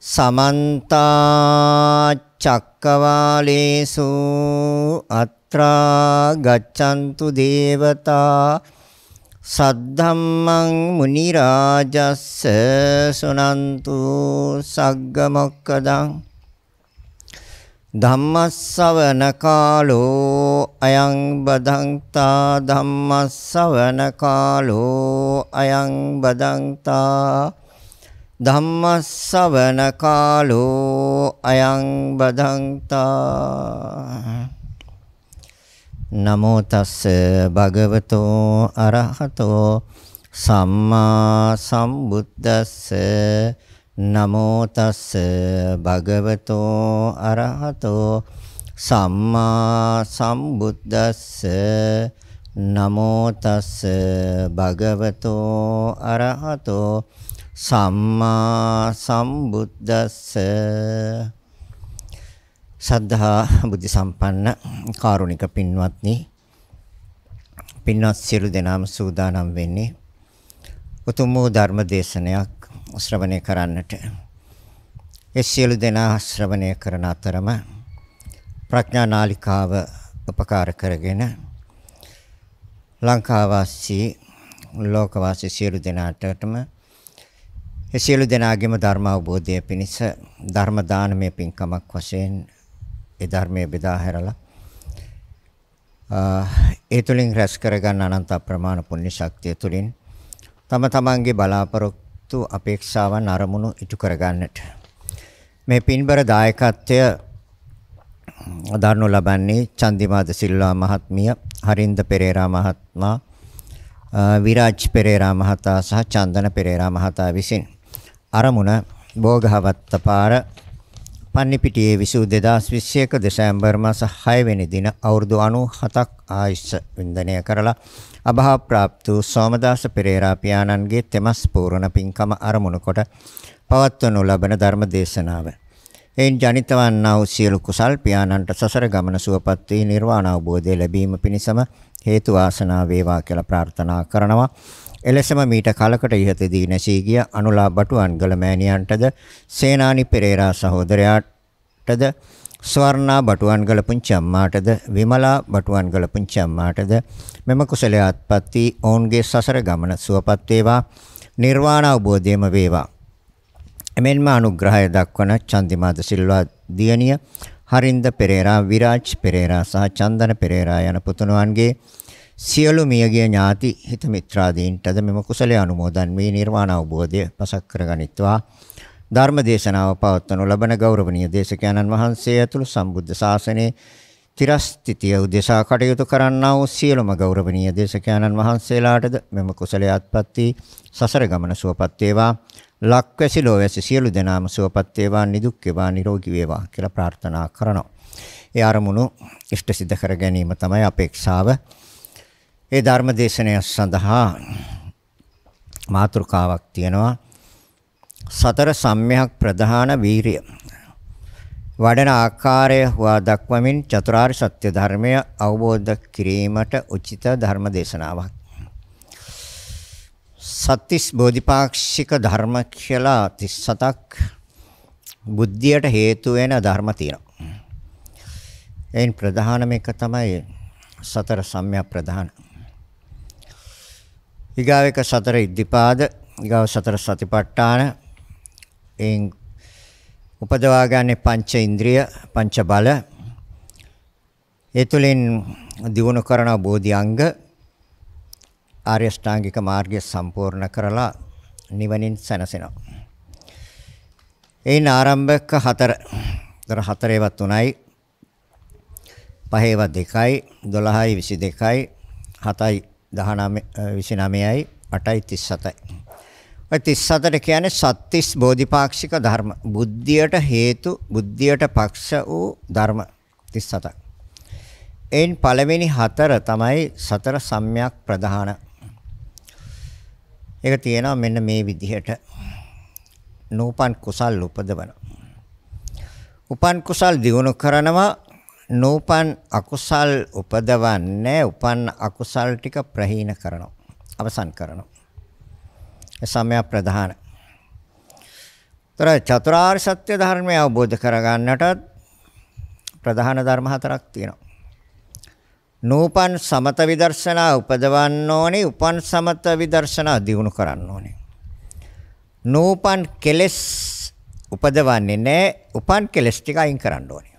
समन्त चक्रवालेषु अत्रा गच्छन्तु देवता सद्धम्मं मुनिराजस्य सुनन्तु सग्गमोक्खदं धम्मස්සවන කාලෝ අයං බදන්තා ධම්මස්සවන කාලෝ අයං බදන්තා ධම්මස්සවන කාලෝ අයං බදන්තා නමෝ තස්ස භගවතෝ අරහතෝ සම්මා සම්බුද්දස්ස නමෝ තස්ස භගවතෝ අරහතෝ සම්මා සම්බුද්දස්ස නමෝ තස්ස භගවතෝ අරහතෝ සම්මා සම්බුද්දස්ස සද්ධා බුද්ධ සම්පන්න කාරුණික පින්වත්නි පින්වත් සියලු දෙනාම සූදානම් වෙන්නේ උතුම් වූ ධර්ම දේශනයක් ශ්‍රවණය කරන්නට. ඒ සියලු දෙනා ශ්‍රවණය කරන අතරම ප්‍රඥා නාලිකාව උපකාර කරගෙන ලංකාවාසී ලෝකවාසී සියලු දෙනාටම ඒ සියලු දෙනාගේම ධර්ම අවබෝධය පිණිස ධර්ම දානමය පින්කමක් වශයෙන් ඒ ධර්මයේ බෙදා හැරලා ඒ තුලින් රැස් කරගන්න අනන්ත අප්‍රමාණ පුණ්‍ය ශක්තිය තුලින් තම තමන්ගේ බලාපොරොත්තු අපේක්ෂාවන් අරමුණු ඉටු කරගන්නට මේ පින්බර දායකත්වය දරනු ලබන්නේ චන්දිමාද සිල්වා මහත්මිය, හරින්ද පෙරේරා මහත්මයා, විරාජ් පෙරේරා මහතා සහ චන්දන පෙරේරා මහතා විසින්. අරමුණ බෝගහවත්ත පාර පන්නිපිටියේ විසූ 2021 දෙසැම්බර් මාස 6 වෙනි දින අවුරුදු 97ක් ආයුෂ වින්දනය කරලා අභා ප්‍රාප්ත සෝමදාස පෙරේරා පියාණන්ගේ තෙමස් පූර්ණ පින්කම අරමුණු කොට පවත්වනු ලබන ධර්ම දේශනාව. එයින් ජනිත වන්නා වූ සියලු කුසල් පියාණන්ට සසර ගමන සුවපත් වී නිර්වාණ අවබෝධය ලැබීම පිණිසම හේතු වාසනා වේවා කියලා ප්‍රාර්ථනා කරනවා. එලෙසම මීට කලකට ඉහතදී නැසී ගිය අනුලා බටුවන්ගල මෑණියන්ටද සේනානි පෙරේරා සහෝදරයාටද ස්වර්ණා බටුවන්ගල පුංචි අම්මාටද විමලා බටුවන්ගල පුංචි අම්මාටද මෙම කුසලයේ අත්පත්ති ඔවුන්ගේ සසර ගමන සුවපත් වේවා නිර්වාණ අවබෝධයම වේවා. එමෙන්ම අනුග්‍රහය දක්වන චන්දිමාද සිල්වා දියණිය, හරින්ද පෙරේරා, විරාජ් පෙරේරා සහ චන්දන පෙරේරා යන පුතුණුවන්ගේ සියලු මියගිය ඥාති හිත මිත්‍රාදීන්ටද මෙම කුසලයේ අනුමෝදන් වී නිර්වාණ අවබෝධය පසක් කරගනිත්වා. ධර්ම දේශනාව පවත්වනු ලබන ගෞරවනීය දේශකයන්න් වහන්සේ ඇතුළු සම්බුද්ධ ශාසනයේ චිරස්ථිතිය උදෙසා කටයුතු කරන්නා වූ සියලුම ගෞරවනීය දේශකයන්න් වහන්සේලාටද මෙම කුසලයේ අත්පත්ති සසර ගමන සුවපත් වේවා. ලක්වැසි ලෝවැසි සියලු දෙනාම සුවපත් වේවා, නිදුක් වේවා, නිරෝගී වේවා කියලා ප්‍රාර්ථනා කරනවා. ඒ අරමුණු ඉෂ්ට සිද්ධ කර ගැනීම තමයි අපේක්ෂාව. ඒ ධර්ම දේශනය සඳහා මාතෘකාවක් තියෙනවා. සතර සම්‍යක් ප්‍රධාන වීරිය වඩන ආකාරය හුවා දක්වමින් චතුරාර්ය සත්‍ය ධර්මය අවබෝධ කිරීමට උචිත ධර්ම දේශනාවක්. සත්‍තිස් බෝධිපාක්ෂික ධර්ම කියලා 37ක් බුද්ධියට හේතු වෙන ධර්ම තියෙනවා. එයින් ප්‍රධානම එක තමයි සතර සම්‍යක් ප්‍රධාන. ඊගාව එක සතර ඉද්ධිපාද, ඊගාව සතර සතිපට්ඨාන. එයින් උපදවා ගන්න පංච ඉන්ද්‍රිය, පංච බල. ඒ තුලින් දියුණු කරන බෝධි අංග ආර්ය ශ්‍රාංගික මාර්ගය සම්පූර්ණ කරලා නිවනින් සැනසෙනවා. එයින් ආරම්භක 4. දර 4ේවත් 3යි, 5ේවත් 2යි, 12යි 22යි, 7යි 29යි, 8යි 37යි. ඔය 37ට කියන්නේ සත්‍තිස් බෝධිපාක්ෂික ධර්ම. බුද්ධියට හේතු, බුද්ධියට පක්ෂ වූ ධර්ම 37ක්. එයින් පළවෙනි 4 තමයි සතර සම්‍යක් ප්‍රධාන. ඒක තියෙනවා මෙන්න මේ විදිහට. නූපන් කුසල් උපදවන. උපන් කුසල් දිනු කරනවා, නූපන් අකුසල් උපදවන්නේ, උපන් අකුසල් ටික ප්‍රහීන කරනවා, අවසන් කරනවා. සම්‍යක් ප්‍රධාන. තර චතුරාර්ය සත්‍ය ධර්මය අවබෝධ කරගන්නට ප්‍රධාන ධර්ම හතරක් තියෙනවා. නූපන් සමත විදර්ශනා උපදවන්න ඕනේ, උපන් සමත විදර්ශනා දියුණු කරන්න ඕනේ. නූපන් කෙලස් උපදවන්නේ නැහැ, උපන් කෙලස් ටික අයින් කරන්න ඕනේ.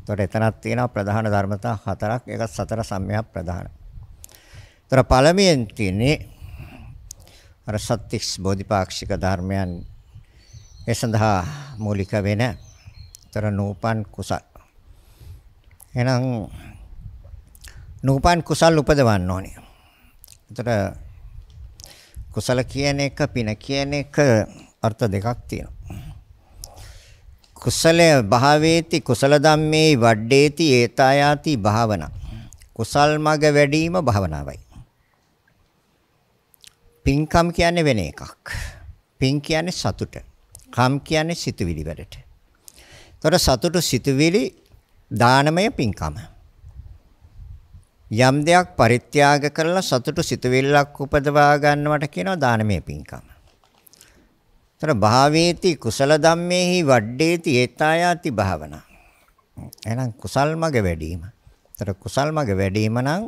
ඒතර එතනක් තියෙනවා ප්‍රධාන ධර්මතා හතරක්. ඒක සතර සම්‍යක් ප්‍රධාන. ඒතර පළමුවෙන් තියෙන්නේ අර සත්‍තිස් බෝධිපාක්ෂික ධර්මයන් ඒ සඳහා මූලික වෙන ඒතර නූපන් කුසල්. එහෙනම් නූපන් කුසල් උපදවන්න ඕනේ. ඒතර කුසල කියන එක පින කියන එක අර්ථ දෙකක් තියෙනවා. කුසලේ භාවේති කුසල ධම්මේ වඩ්ඩේති ඒතායාති භාවනා. කුසල් මග වැඩිම භාවනාවයි. පින්කම් කියන්නේ වෙන එකක්. පින් කියන්නේ සතුට. කම් කියන්නේ සිතුවිලි වලට. ඒතර සතුට සිතුවිලි දානමය පින්කම. යම් දෙයක් පරිත්‍යාග කරලා සතුට සිතුවිල්ලක් උපදවා ගන්නවට කියනවා දානමය පින්කම. ඒතර භාවේති කුසල ධම්මේහි වඩ්ඩේති ඒතායාති භාවනා. එහෙනම් කුසල් මග වැඩිම. ඒතර කුසල් මග වැඩිම නම්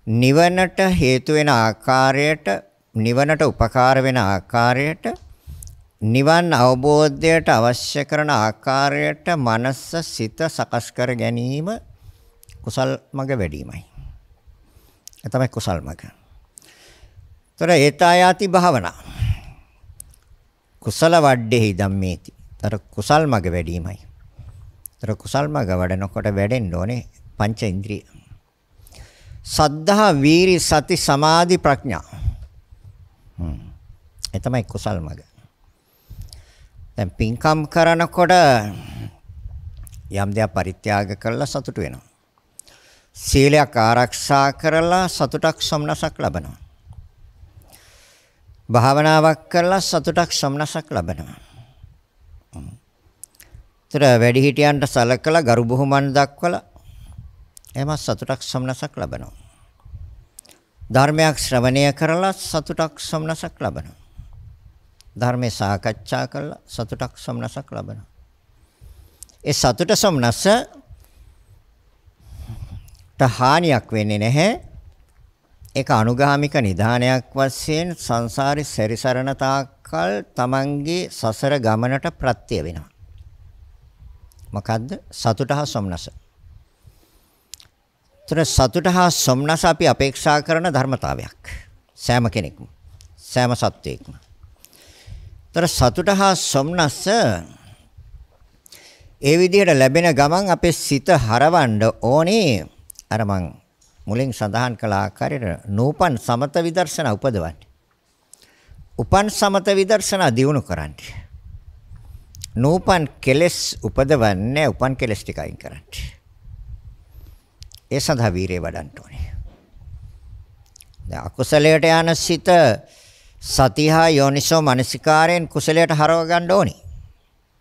නිවනට හේතු වෙන ආකාරයට, නිවනට උපකාර වෙන ආකාරයට, නිවන් අවබෝධයට අවශ්‍ය කරන ආකාරයට මනස සිත සකස් කර ගැනීම කුසල් මග වැඩිමයි. ඒ තමයි කුසල් මග. ඒතර ඒතායාති භාවනා. කුසල වඩ්ඩේහි ධම්මේති. ඒතර කුසල් මග වැඩිමයි. ඒතර කුසල් මග වඩනකොට වැඩෙන්න ඕනේ පංච ඉන්ද්‍රිය. සද්ධා, වීරි, සති, සමාධි, ප්‍රඥා. ඒ තමයි කුසල් මග. දැන් පින්කම් කරනකොට යම් දෙයක් පරිත්‍යාග කරලා සතුට වෙනවා. සීලයක් ආරක්ෂා කරලා සතුටක් සොම්නසක් ලබනවා. භාවනාවක් කරලා සතුටක් සොම්නසක් ලබනවා. ඒතර වැඩිහිටියන්ට සලකලා ගරු බුහුමන් දක්වලා එම සතුටක් සොම්නසක් ලබනවා. ධර්මයක් ශ්‍රවණය කරලා සතුටක් සොම්නසක් ලබනවා. ධර්මයේ සාකච්ඡා කරලා සතුටක් සොම්නසක් ලබනවා. ඒ සතුට සොම්නස හානියක් වෙන්නේ නැහැ. ඒක අනුගාමික නිධානයක් වශයෙන් සංසාරේ සැරිසරන තාක්කල් තමන්ගේ සසර ගමනට ප්‍රත්‍ය වෙනවා. මොකද්ද? සතුට හා සොම්නස. ඒතර සතුට හා සොම්නස අපි අපේක්ෂා කරන ධර්මතාවයක්. සෑම කෙනෙක්ම, සෑම සත්වයකම. ඒතර සතුට හා සොම්නස ඒ විදිහට ලැබෙන ගමන් අපේ සිත හරවන්න ඕනේ. අර මං මුලින් සඳහන් කළ ආකාරයට නූපන් සමත විදර්ශනා උපදවන්න. උපන් සමත විදර්ශනා දියුණු කරන්න. නූපන් කෙලස් උපදවන්නේ උපන් කෙලස් ටික අයින් කරන්න. ඒ සඳහා වීරිය වඩන්න ඕනේ. දැන් අකුසලයට යන සිත සතිහා යෝනිසෝ මනසිකාරයෙන් කුසලයට හරව ගන්න ඕනේ.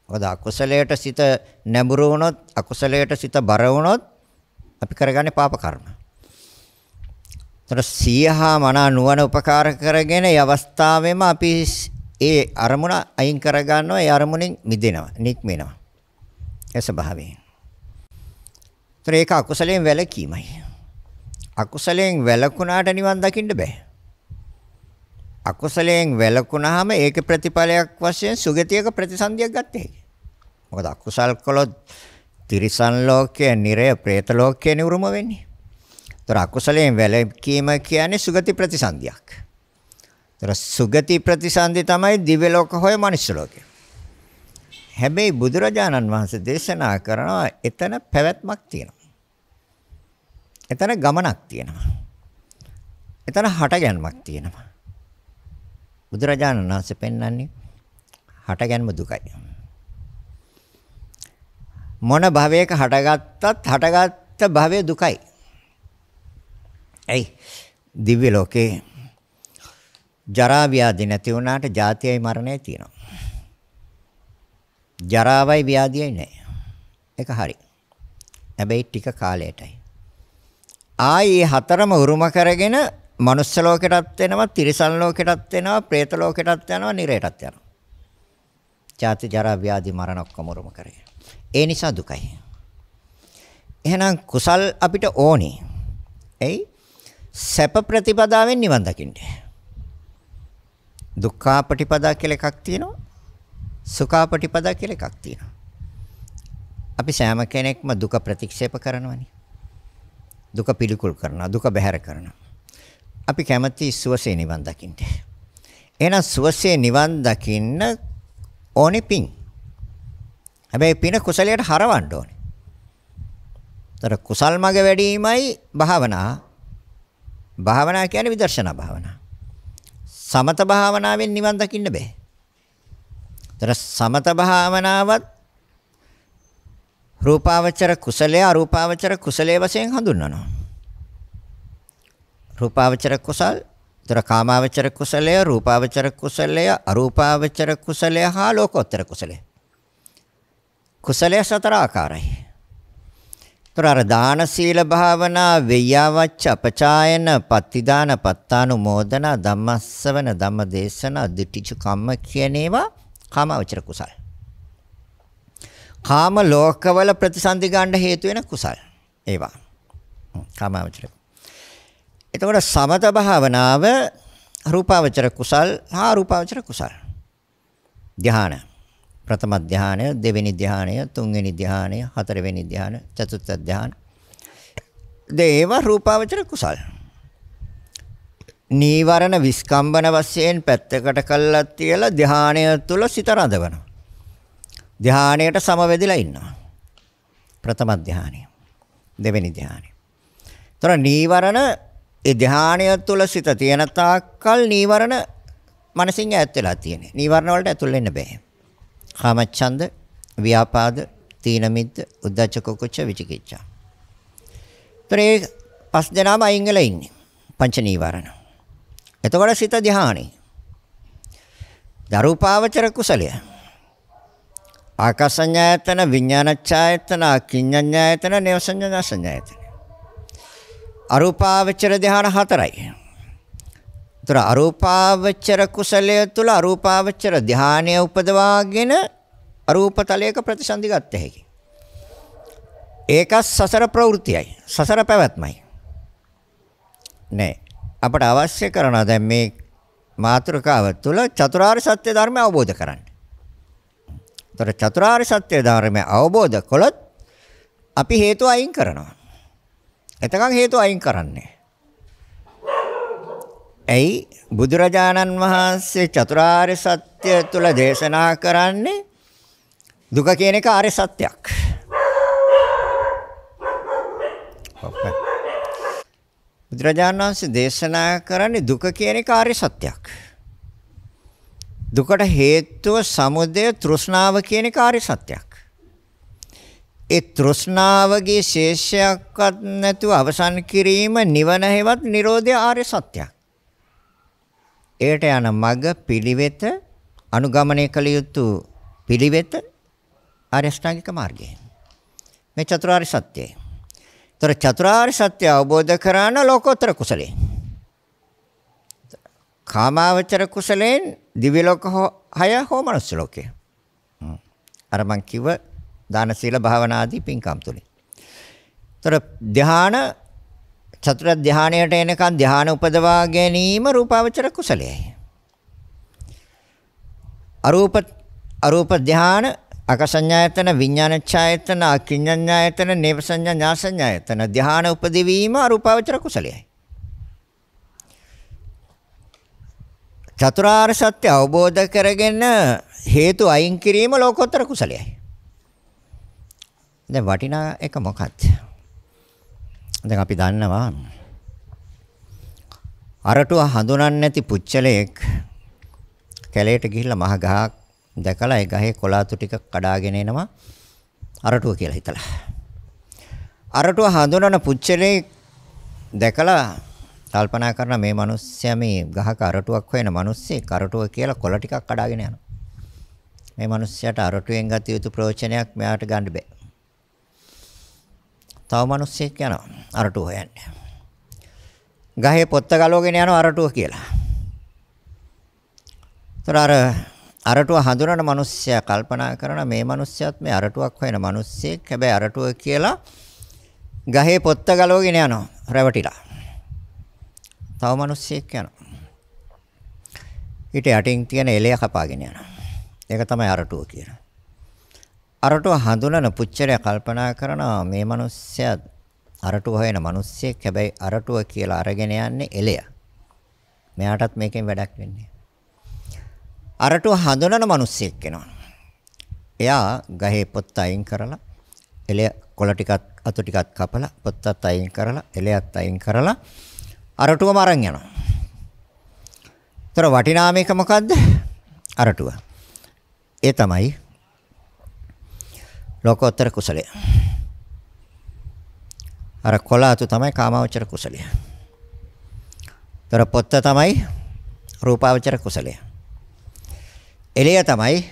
මොකද අකුසලයට සිත නැඹුරු වුණොත්, අකුසලයට සිත බර වුණොත් අපි කරගන්නේ පාප කර්ම. ඒතර සියහා මනා නුවණ උපකාර කරගෙන ඒ අවස්ථාවෙම අපි ඒ අරමුණ අයින් කර ගන්නවා, ඒ අරමුණෙන් මිදෙනවා, නික්මෙනවා. ඒ ස්වභාවයෙන්. ඒතර ඒක අකුසලයෙන් වැළකීමයි. අකුසලයෙන් වැළකුණාට නිවන් දකින්න බෑ. අකුසලයෙන් වැළකුණාම ඒක ප්‍රතිඵලයක් වශයෙන් සුගතියක ප්‍රතිසන්දියක් ගන්න හැකියි. මොකද අකුසල් කළොත් තිරිසන් ලෝකයේ, නිරය, പ്രേත ලෝකයේ නිරුම වෙන්නේ. ඒතර අකුසලයෙන් වැළකීම කියන්නේ සුගති ප්‍රතිසන්දියක්. ඒතර සුගති ප්‍රතිසන්දි තමයි දිව්‍ය ලෝක හොය මනුෂ්‍ය ලෝකය. හැබැයි බුදුරජාණන් වහන්සේ දේශනා කරනවා එතන පැවැත්මක් තියෙනවා. එතන ගමනක් තියෙනවා. එතන හටගැන්මක් තියෙනවා. බුදුරජාණන් වහන්සේ පෙන්වන්නේ හටගැන්ම දුකයි. මොන භවයක හටගත්තත් හටගත්ත භවය දුකයි. ඇයි? දිව්‍ය ලෝකේ ජරා ව්‍යාධි නැති වුණාට ජාතියයි මරණයයි තියෙනවා. ජරාවයි ව්‍යාධියයි නැහැ. ඒක හරි. හැබැයි ටික කාලයටයි. ආයේ හතරම උරුම කරගෙන මනුස්ස ලෝකෙටත් එනවා, තිරිසන් ලෝකෙටත් එනවා, പ്രേත ලෝකෙටත් යනවා, නිරයටත් යනවා. ජාති ජරා ව්‍යාධි මරණ ඔක්කොම උරුම කරගෙන. ඒ නිසා දුකයි. එහෙනම් කුසල් අපිට ඕනේ. එයි සැප ප්‍රතිපදාවෙන් නිවන් දකින්න. දුක්ඛාපටිපදා කියලා එකක් තියෙනවා. සුඛාපටිපදා කියලා එකක් තියෙනවා. අපි සෑම කෙනෙක්ම දුක ප්‍රතික්ෂේප කරනවනේ. දුක පිළිකුල් කරනවා, දුක බැහැර කරනවා. අපි කැමති සුවසේ නිවන් දකින්න. එහෙනම් සුවසේ නිවන් දකින්න ඕනේ පින්. හැබැයි පින කුසලයට හරවන්න ඕනේ. තර කුසල් මග වැඩිමයි භාවනා. භාවනා කියන්නේ විදර්ශනා භාවනා. සමත භාවනාවෙන් නිවන් දකින්න බෑ. තර සමත භාවනාවත් රූපාවචර කුසලයේ අරූපාවචර කුසලයේ වශයෙන් හඳුන්වනවා. රූපාවචර කුසල්, තර කාමාවචර කුසලය, රූපාවචර කුසලය, අරූපාවචර කුසලය හා ලෝකෝත්තර කුසලය. කුසලය සතර ආකාරයි. තර දාන සීල භාවනා වෙය්‍යාවච්ච අපචායන පත්තිදාන පත්තානුමෝදන ධම්මස්සවන ධම්මදේශන දිටිචු කම්ම කියන ඒවා කාමාවචර කුසල්. කාම ලෝකවල ප්‍රතිසන්දි ගන්න හේතු වෙන කුසල් ඒවා කාමාවචර. එතකොට සමත භාවනාව රූපාවචර කුසල් හා රූපාවචර කුසල්. ධ්‍යාන ප්‍රථම ධ්‍යානය, දෙවෙනි ධ්‍යානය, තුන්වෙනි ධ්‍යානය, හතරවෙනි ධ්‍යානය, චතුර්ථ ධ්‍යාන. දේව රූපාවචර කුසල්. නීවරණ විස්කම්බන වශයෙන් පැත්තකට කළා තියලා ධ්‍යානය තුල සිත රඳවනවා. ධ්‍යානයට සමවැදිලා ඉන්නවා. ප්‍රථම ධ්‍යානය, දෙවෙනි ධ්‍යානය. ତොර නීවරණ ඒ ධ්‍යානය තුල සිත තියෙන තාක්කල් නීවරණ මනසින් ඈත් වෙලා තියෙන්නේ. නීවරණ වලට ඇතුල් වෙන්න බෑ. කාමච්ඡන්ද, ව්‍යාපාද, තීන මිද්ද, උද්ධච්ච කුච්ච විචිකිච්ඡා. ත්‍රේ පස් දෙනාම අයින් වෙලා ඉන්නේ. පංච නීවරණ. එතකොට සිත ධ්‍යානෙ. දරූපාවචර කුසලය. ආකාසඤ්ඤායතන, විඥානච්ඡායතන, අකිඤ්ඤඤ්ඤායතන, නේවසඤ්ඤාසඤ්ඤායතන. අරූපාවචර ධ්‍යාන හතරයි. ତර අරූපාවචර කුසලය තුල අරූපාවචර ධානය උපදවාගෙන අරූපතලයක ප්‍රතිසන්දි ගත හැකි. ඒක සසර ප්‍රවෘත්තියයි. සසර පැවැත්මයි. නෑ. අපට අවශ්‍ය කරනවා දැන් මේ මාතෘකාව තුල චතුරාර්ය සත්‍ය ධර්මය අවබෝධ කරගන්න. ତර චතුරාර්ය සත්‍ය ධර්මය අවබෝධ කළොත් අපි හේතු අයින් කරනවා. එතකන් හේතු අයින් කරන්නේ. ඇයි බුදුරජාණන් වහන්සේ චතුරාර්ය සත්‍ය තුල දේශනා කරන්නේ දුක කියන එක ආර්ය සත්‍යයක්. බුදුරජාණන් වහන්සේ දේශනා කරන්නේ දුක කියන එක ආර්ය සත්‍යයක්. දුකට හේතුව සමුදය තෘෂ්ණාව කියන එක ආර්ය සත්‍යයක්. ඒ තෘෂ්ණාවගේ ශේෂයක්වත් නැතුව අවසන් කිරීම නිවන හේවත් නිරෝධය ආර්ය සත්‍යයක්. ඒට යන මග පිළිවෙත අනුගමනය කළ යුතු පිළිවෙත ආර්ය අෂ්ටාංගික මාර්ගය. මේ චතුරාර්ය සත්‍යය. ତර චතුරාර්ය සත්‍ය අවබෝධ කරන ලෝකෝත්තර කුසලයෙන්. කාමාවචර කුසලයෙන් දිව්‍ය ලෝක 6 හෝ මනුස්ස ලෝකය. අර මං කිව්ව දාන සීල භාවනා ආදී පින්කම් තුලින්. ତර ධ්‍යාන චතුර ධානයට එනකන් ධාන උපදවා ගැනීම රූපාවචර කුසලයයි. අරූප ධාන අකසඤ්ඤායතන, විඥානච්ඡායතන, අකිඤ්ඤඤ්ඤායතන, නේවසඤ්ඤා ඥාසඤ්ඤායතන ධාන උපදවීම අරූපාවචර කුසලයයි. චතුරාර්ය සත්‍ය අවබෝධ කරගෙන හේතු අයින් කිරීම ලෝකෝත්තර කුසලයයි. දැන් වටිනා එක මොකක්ද? දැන් අපි දන්නවා අරටුව හඳුනන්නේ නැති පුච්චලයක් කැලේට ගිහිල්ලා මහ ගහක් දැකලා ඒ ගහේ කොළාතු ටික කඩාගෙන එනවා අරටුව කියලා හිතලා. අරටුව හඳුනන පුච්චලයක් දැකලා කල්පනා කරන මේ මිනිස්සයා මේ ගහක අරටුවක් හොයන මිනිස්සෙක් අරටුව කියලා කොළ ටිකක් කඩාගෙන යනවා. මේ මිනිස්සයාට අරටුවෙන් ගත යුතු ප්‍රයෝජනයක් මෙයාට ගන්න බෑ. තව මිනිස්සෙක් යනවා අරටුව හොයන්න. ගහේ පොත්ත ගලවගෙන යනවා අරටුව කියලා. ඒතර අර අරටුව හඳුනන මිනිස්සයා කල්පනා කරන මේ මිනිස්සයාත් මේ අරටුවක් හොයන මිනිස්සෙක්. හැබැයි අරටුව කියලා ගහේ පොත්ත ගලවගෙන යනවා රැවටිලා. තව මිනිස්සෙක් යනවා. ඊට යටින් තියෙන එළය කපාගෙන යනවා. ඒක තමයි අරටුව කියන්නේ. අරටුව හඳුනන පුච්චරයා කල්පනා කරනවා මේ මිනිස්සයා අරටුව හොයන මිනිස්සෙක්. හැබැයි අරටුව කියලා අරගෙන යන්නේ එළය. මෙයාටත් මේකෙන් වැඩක් වෙන්නේ. අරටුව හඳුනන මිනිස්සෙක් වෙනවා. එයා ගහේ පොත්ත අයින් කරලා එළය කොළ ටිකක් අතු ටිකක් කපලා පොත්තත් අයින් කරලා එළයත් අයින් කරලා අරටුවම අරන් යනවා. ඒතර වටිනා මේක මොකද්ද? අරටුව. ඒ තමයි ලෝකෝත්තර කුසලය. අර කොළ අතු තමයි කාමාවචර කුසලය. ඒතර පොත්ත තමයි රූපාවචර කුසලය. එළිය තමයි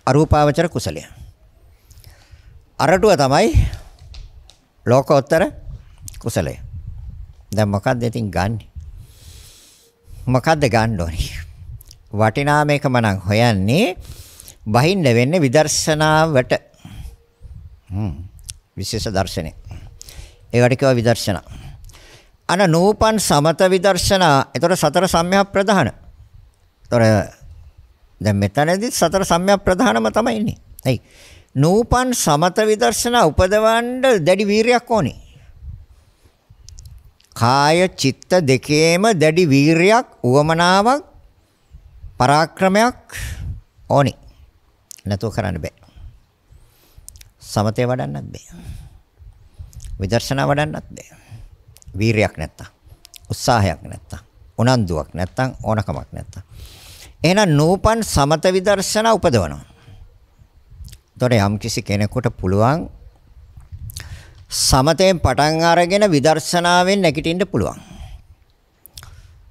අරූපාවචර කුසලය. අරටුව තමයි ලෝකෝත්තර කුසලය. දැන් මොකක්ද ඉතින් ගන්නෙ? මොකක්ද ගන්න ඕනේ? වටිනා මේකම නම් හොයන්නේ බහින්න වෙන්නේ විදර්ශනාවට. විශේෂ දර්ශනේ. ඒවට කියව විදර්ශනා. අන නූපන් සමත විදර්ශනා. ඒතර සතර සම්‍යක් ප්‍රධාන. ඒතර දැන් මෙතනදී සතර සම්‍යක් ප්‍රධානම තමයි ඉන්නේ. හයි. නූපන් සමත විදර්ශනා උපදවන්න දැඩි වීරියක් ඕනේ. කාය චිත්ත දෙකේම දැඩි වීරියක්, උවමනාවක්, පරාක්‍රමයක් ඕනේ. නැතුව කරන්න බෑ. සමතේ වඩන්නත් බෑ. විදර්ශනා වඩන්නත් බෑ. වීරියක් නැත්තම්, උත්සාහයක් නැත්තම්, උනන්දුවක් නැත්තම්, ඕනකමක් නැත්තම්. එහෙනම් නූපන් සමත විදර්ශනා උපදවනවා. එතකොට යම් කිසි කෙනෙකුට පුළුවන් සමතෙන් පටන් අරගෙන විදර්ශනාවෙන් නැගිටින්න පුළුවන්.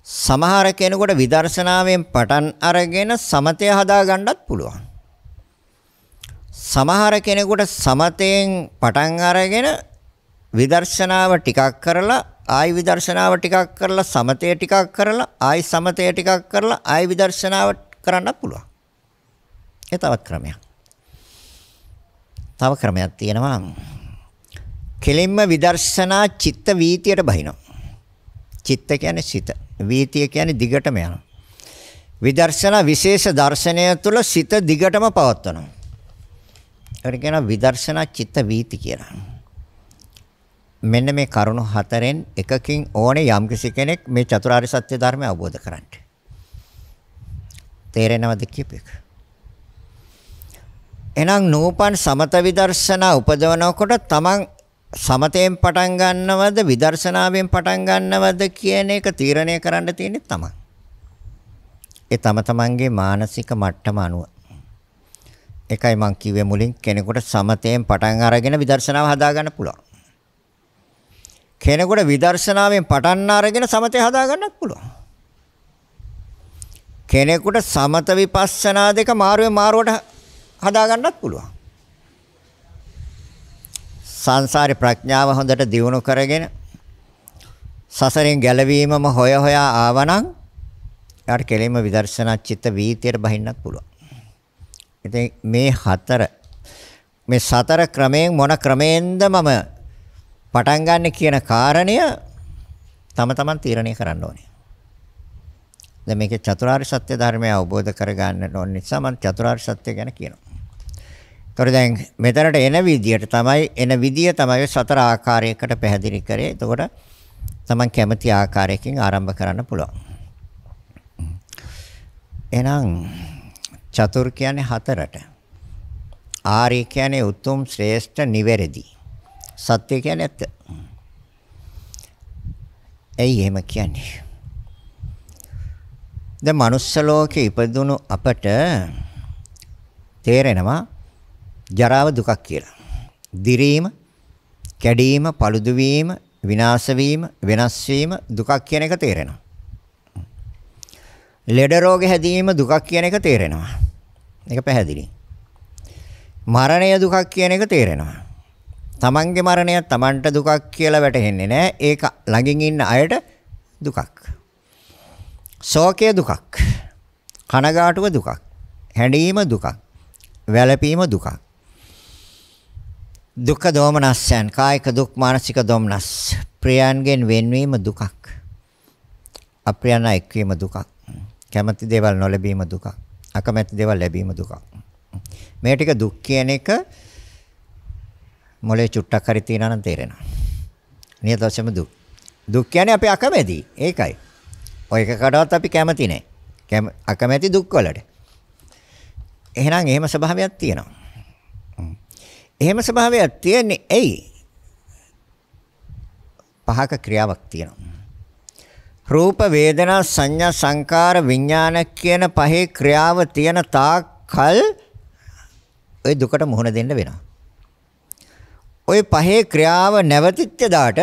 සමහර කෙනෙකුට විදර්ශනාවෙන් පටන් අරගෙන සමතය හදා ගන්නත් පුළුවන්. සමහර කෙනෙකුට සමතෙන් පටන් අරගෙන විදර්ශනාව ටිකක් කරලා ආයි විදර්ශනාව ටිකක් කරලා සමතය ටිකක් කරලා ආයි සමතය ටිකක් කරලා ආයි විදර්ශනාව කරන්නත් පුළුවන්. ඒ තවත් ක්‍රමයක්. තව ක්‍රමයක් තියෙනවා. කෙලින්ම විදර්ශනා චිත්ත වීතියට බහිනවා. චිත්ත කියන්නේ සිත. වීතිය කියන්නේ දිගටම යනවා. විදර්ශනා විශේෂ දර්ශනය තුළ සිත දිගටම පවත්වනවා. ඒකට කියනවා විදර්ශනා චිත්ත වීති කියලා. මෙන්න මේ කරුණු හතරෙන් එකකින් ඕනේ යම්කිසි කෙනෙක් මේ චතුරාර්ය සත්‍ය ධර්මය අවබෝධ කරගන්න. තේරෙනවද කියපේක? එහෙනම් නූපන් සමත විදර්ශනා උපදවනකොට තමන් සමතයෙන් පටන් ගන්නවද විදර්ශනාවෙන් පටන් ගන්නවද කියන එක තීරණය කරන්න තියෙන්නේ තමන්. ඒ තමන්ගේ මානසික මට්ටම අනුව. ඒකයි මම කිව්වේ මුලින් කෙනෙකුට සමතයෙන් පටන් අරගෙන විදර්ශනාව හදා ගන්න පුළුවන්. කෙනෙකුට විදර්ශනාවෙන් පටන් අරගෙන සමතය හදා ගන්නත් පුළුවන්. කෙනෙකුට සමත විපස්සනා දෙක මාරුවට හදා ගන්නත් පුළුවන්. සංසාරේ ප්‍රඥාව හොඳට දියුණු කරගෙන සසරෙන් ගැලවීමම හොයා ආවනම් යාට කෙලින්ම විදර්ශනා චිත්ත වීතියට බහින්නත් පුළුවන්. ඉතින් මේ සතර ක්‍රමයෙන් මොන ක්‍රමයෙන්ද මම පටන් ගන්න කියන කාරණය තමන් තීරණය කරන්න ඕනේ. දැන් මේකේ චතුරාර්ය සත්‍ය ධර්මය අවබෝධ කරගන්න ඕන නිසා මම චතුරාර්ය සත්‍ය ගැන කියනවා. ඒතර දැන් මෙතනට එන විදිය තමයි සතර ආකාරයකට පැහැදිලි කරේ. එතකොට තමන් කැමති ආකාරයකින් ආරම්භ කරන්න පුළුවන්. එහෙනම් චතුර් කියන්නේ හතරට. ආර්ය කියන්නේ උතුම් ශ්‍රේෂ්ඨ නිවැරදි. සත්‍ය කියන්නේ ඇත්ත. ඇයි එහෙම කියන්නේ? දැන් මනුස්ස ලෝකේ ඉපදුණු අපට තේරෙනවා ජරාව දුකක් කියලා. දිරීම, කැඩීම, paludu වීම, විනාශ වීම, වෙනස් වීම දුකක් කියන එක තේරෙනවා. ලෙඩ රෝග හැදීම දුකක් කියන එක තේරෙනවා. ඒක පැහැදිලි. මරණය දුකක් කියන එක තේරෙනවා. තමන්ගේ මරණය තමන්ට දුකක් කියලා වැටහෙන්නේ නැහැ. ඒක ළඟින් ඉන්න අයට දුකක්. ශෝකය දුකක්. කනගාටුව දුකක්. හැඬීම දුකක්. වැළපීම දුකක්. දුක්ඛ දෝමනස්යන් කායික දුක් මානසික දෝමනස්. ප්‍රියයන්ගෙන් වෙන්වීම දුකක්. අප්‍රියයන් එක්වීම දුකක්. කැමති දේවල් නොලැබීම දුකක්. අකමැති දේවල් ලැබීම දුකක්. මේ ටික දුක් කියන එක මොලේ චුට්ටක් හරි තියනා නම් තේරෙනවා. නියත වශයෙන්ම දුක්. දුක් කියන්නේ අපි අකමැති. ඒකයි. ඔය එකකටවත් අපි කැමති නැහැ. අකමැති දුක් වලට. එහෙනම් එහෙම ස්වභාවයක් තියෙනවා. එහෙම ස්වභාවයක් තියෙන්නේ ඇයි? පහක ක්‍රියාවක් තියෙනවා. රූප වේදනා සංඥා සංකාර විඥාන කියන පහේ ක්‍රියාව තියෙන තාක් කල් ඔය දුකට මුහුණ දෙන්න වෙනවා. ඔය පහේ ක්‍රියාව නැවතිච්ච දාට